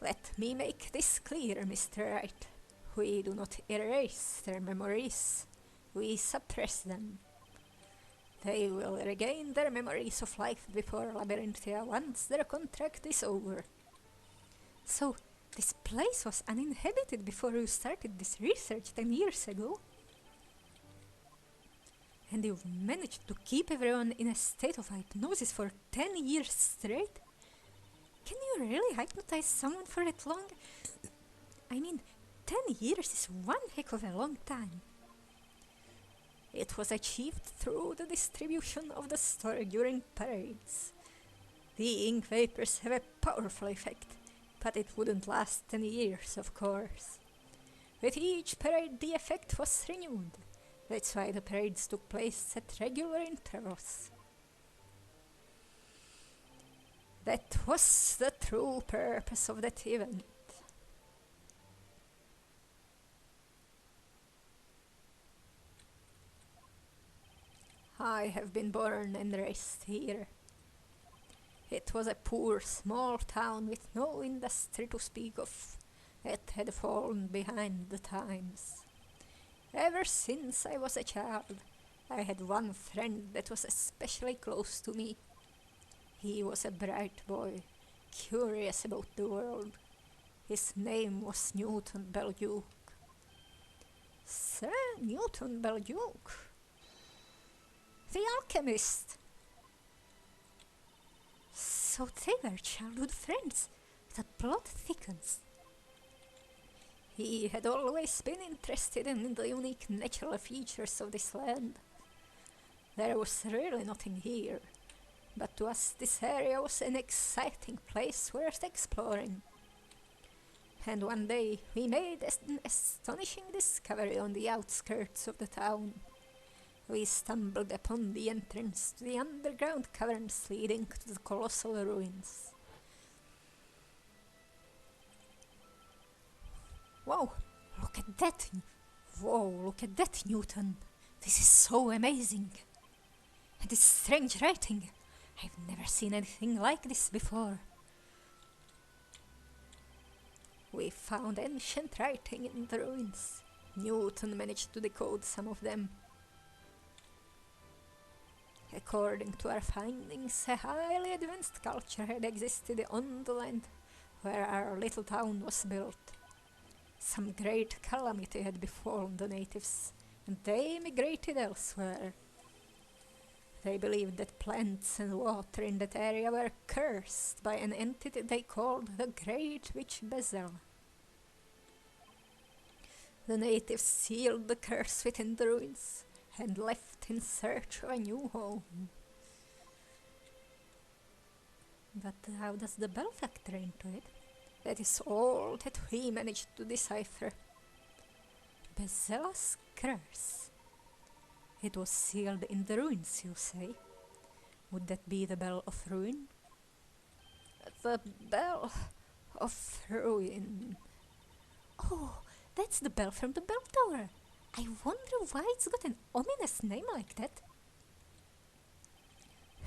Let me make this clear, Mr. Wright. We do not erase their memories. We suppress them. They will regain their memories of life before Labyrinthia once their contract is over. So, this place was uninhabited before you started this research 10 years ago? And you've managed to keep everyone in a state of hypnosis for 10 years straight? Can you really hypnotize someone for that long? I mean, 10 years is one heck of a long time. It was achieved through the distribution of the story during parades. The ink vapors have a powerful effect, but it wouldn't last 10 years, of course. With each parade, the effect was renewed. That's why the parades took place at regular intervals. That was the true purpose of that event. I have been born and raised here. It was a poor, small town with no industry to speak of. It had fallen behind the times. Ever since I was a child, I had one friend that was especially close to me. He was a bright boy, curious about the world. His name was Newton Belduke. Sir Newton Belduke? The alchemist! So they were childhood friends. The plot thickens. He had always been interested in the unique natural features of this land. There was really nothing here, but to us this area was an exciting place worth exploring. And one day we made an astonishing discovery on the outskirts of the town. We stumbled upon the entrance to the underground caverns leading to the colossal ruins. Whoa, look at that! Whoa, look at that, Newton! This is so amazing! And this strange writing! I've never seen anything like this before. We found ancient writing in the ruins. Newton managed to decode some of them. According to our findings, a highly advanced culture had existed on the land where our little town was built. Some great calamity had befallen the natives, and they migrated elsewhere. They believed that plants and water in that area were cursed by an entity they called the Great Witch Bezel. The natives sealed the curse within the ruins and left in search of a new home. But how does the bell factor into it? That is all that we managed to decipher. Bezella's curse. It was sealed in the ruins, you say? Would that be the Bell of Ruin? The Bell of Ruin. Oh, that's the bell from the bell tower. I wonder why it's got an ominous name like that.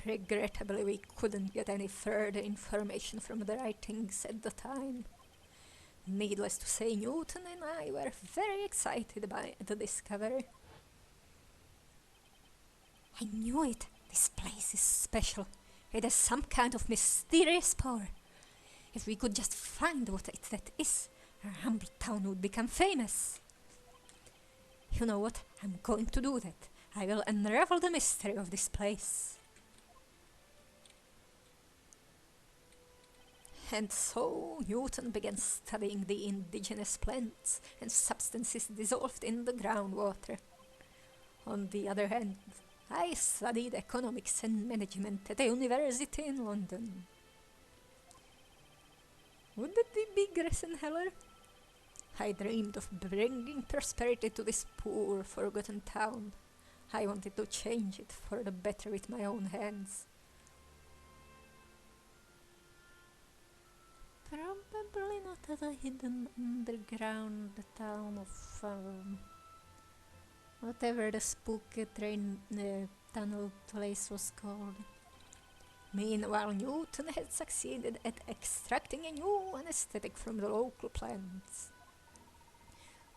Regrettably, we couldn't get any further information from the writings at the time. Needless to say, Newton and I were very excited by the discovery. I knew it. This place is special. It has some kind of mysterious power. If we could just find what that is, our humble town would become famous. You know what? I'm going to do that. I will unravel the mystery of this place. And so Newton began studying the indigenous plants and substances dissolved in the groundwater. On the other hand, I studied economics and management at a university in London. Would that be Gressenheller? I dreamed of bringing prosperity to this poor, forgotten town. I wanted to change it for the better with my own hands. Probably not at a hidden underground town of whatever the spooky train tunnel place was called. Meanwhile, Newton had succeeded at extracting a new anesthetic from the local plants.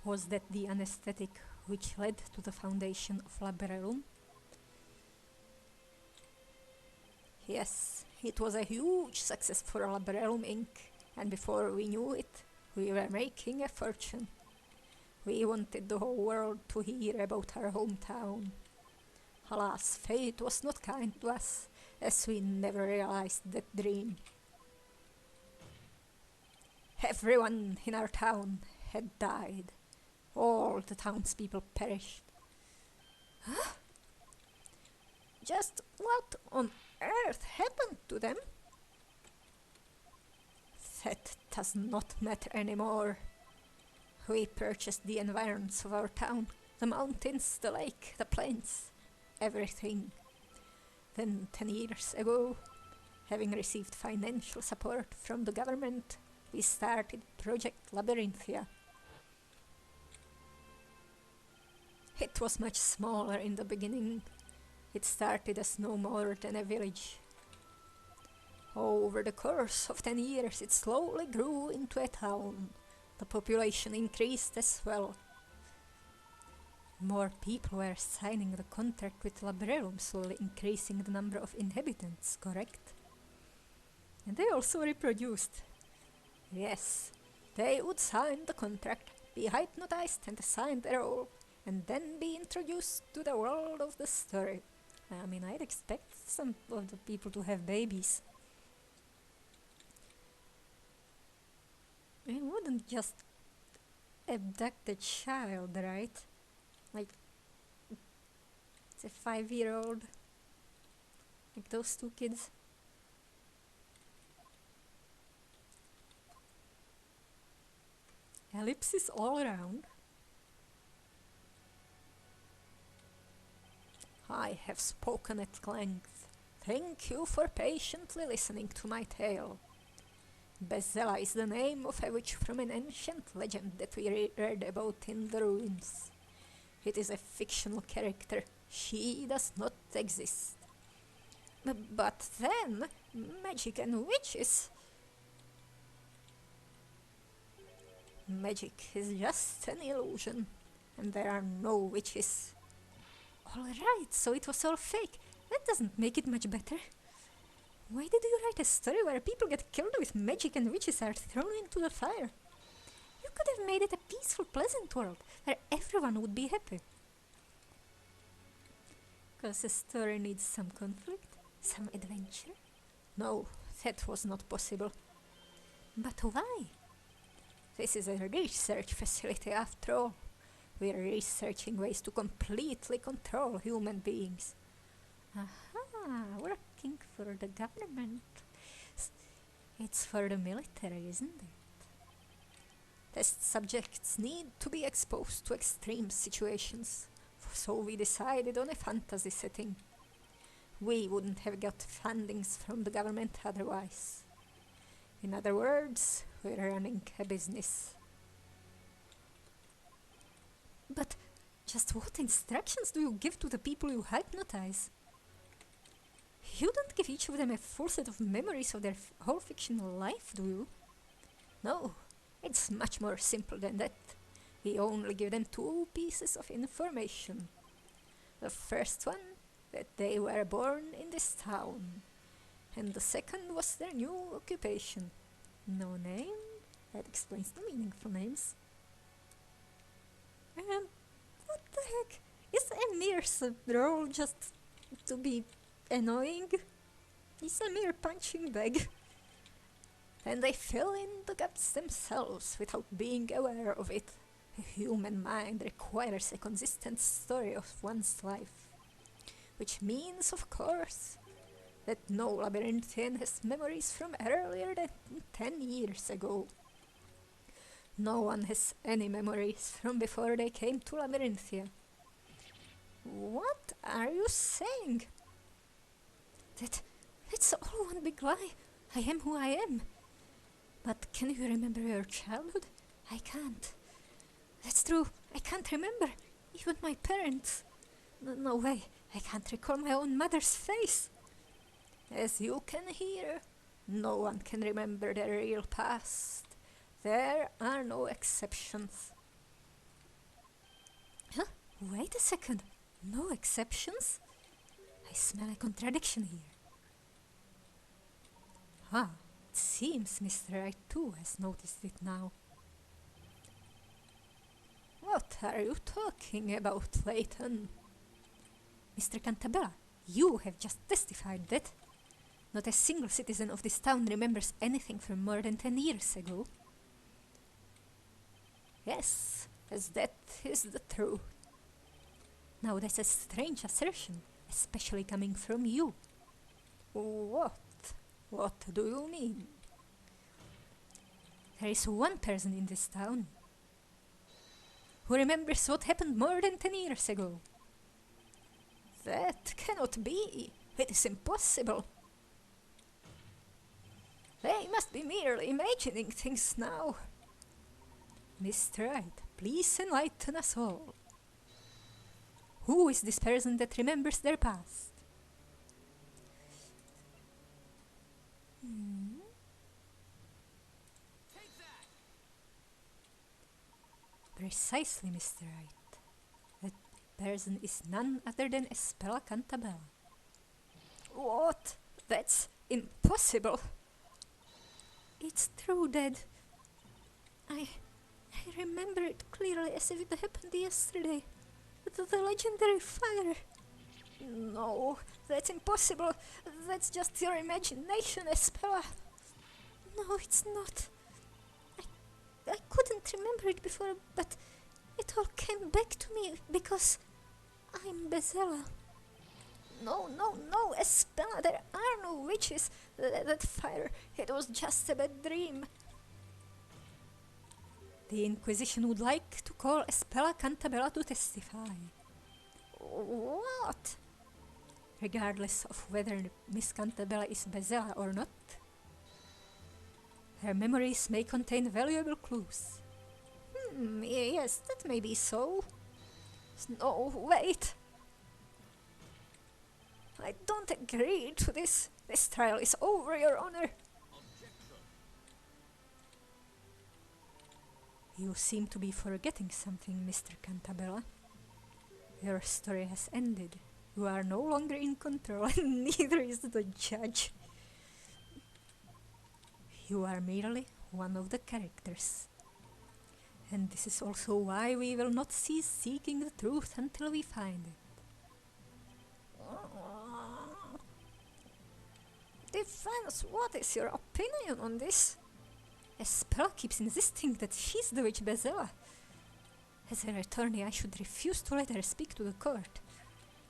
Was that the anesthetic which led to the foundation of Labrellum? Yes, it was a huge success for Labrellum Inc., and before we knew it, we were making a fortune. We wanted the whole world to hear about our hometown. Alas, fate was not kind to us, as we never realized that dream. Everyone in our town had died. All the townspeople perished. Huh? Just what on earth happened to them? That does not matter anymore. We purchased the environs of our town, the mountains, the lake, the plains, everything. Then 10 years ago, having received financial support from the government, we started Project Labyrinthia. It was much smaller in the beginning. It started as no more than a village. Over the course of 10 years, it slowly grew into a town. The population increased as well. More people were signing the contract with Labrellum, slowly increasing the number of inhabitants, correct? And they also reproduced. Yes, they would sign the contract, be hypnotized and assign their role, and then be introduced to the world of the story. I mean, I'd expect some of the people to have babies. You wouldn't just abduct a child, right? Like, it's a 5-year-old. Like those two kids. Ellipses all around. I have spoken at length. Thank you for patiently listening to my tale. Bezella is the name of a witch from an ancient legend that we read about in the ruins. It is a fictional character. She does not exist. But then, magic and witches... Magic is just an illusion, and there are no witches. Alright, so it was all fake. That doesn't make it much better. Why did you write a story where people get killed with magic and witches are thrown into the fire? You could have made it a peaceful, pleasant world where everyone would be happy. Because a story needs some conflict, some adventure. No, that was not possible. But why? This is a research facility after all. We're researching ways to completely control human beings. Aha, working for the government. It's for the military, isn't it? Test subjects need to be exposed to extreme situations, so we decided on a fantasy setting. We wouldn't have got fundings from the government otherwise. In other words, we're running a business. But just what instructions do you give to the people you hypnotize? You don't give each of them a full set of memories of their whole fictional life, do you? No, it's much more simple than that. We only give them two pieces of information. The first one, that they were born in this town, and the second was their new occupation. No name? That explains the meaningful names. What the heck? Is Emir's role just to be annoying? He's a mere punching bag. Then they fill in the gaps themselves without being aware of it. A human mind requires a consistent story of one's life. Which means, of course, that no Labyrinthian has memories from earlier than 10 years ago. No one has any memories from before they came to Labyrinthia. What are you saying? It's all one big lie. I am who I am. But can you remember your childhood? I can't. That's true. I can't remember. Even my parents. No way. I can't recall my own mother's face. As you can hear, no one can remember their real past. There are no exceptions. Huh? Wait a second. No exceptions? I smell a contradiction here. It seems Mr. Wright too has noticed it now. What are you talking about, Layton? Mr. Cantabella, you have just testified that not a single citizen of this town remembers anything from more than 10 years ago. Yes, as that is the truth. Now that's a strange assertion, especially coming from you. What? What do you mean? There is one person in this town who remembers what happened more than 10 years ago. That cannot be. It is impossible. They must be merely imagining things now. Mr. Wright, please enlighten us all. Who is this person that remembers their past? Precisely, Mr. Wright. That person is none other than Espella Cantabella. What? That's impossible. It's true, Dad. I remember it clearly as if it happened yesterday. The legendary fire. No, that's impossible. That's just your imagination, Espella. No, it's not. I couldn't remember it before, but it all came back to me because I'm Bezella. No, Espella, there are no witches. That fire, it was just a bad dream. The Inquisition would like to call Espella Cantabella to testify. What? Regardless of whether Miss Cantabella is Bezella or not, her memories may contain valuable clues. Yes, that may be so. No, wait. I don't agree to this. This trial is over, Your Honor. You seem to be forgetting something, Mr. Cantabella. Your story has ended. You are no longer in control, and neither is the judge. You are merely one of the characters. And this is also why we will not cease seeking the truth until we find it. Defense, what is your opinion on this? Espella keeps insisting that she's the witch Bezella. As her attorney, I should refuse to let her speak to the court.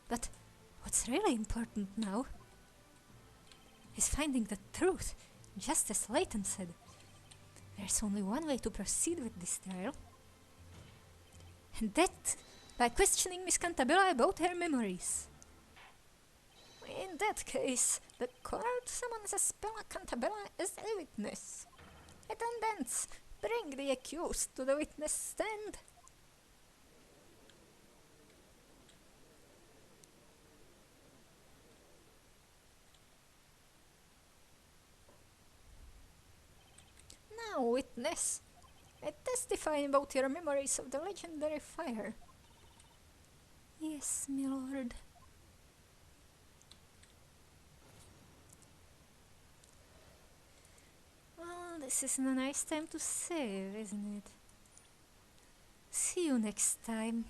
But what's really important now is finding the truth, just as Layton said. There's only one way to proceed with this trial, and that by questioning Miss Cantabella about her memories. In that case, the court summons Spella Cantabella as a witness. Attendants, bring the accused to the witness stand. Now, witness, testify about your memories of the legendary fire. Yes, my lord. Well, this isn't a nice time to save, isn't it? See you next time.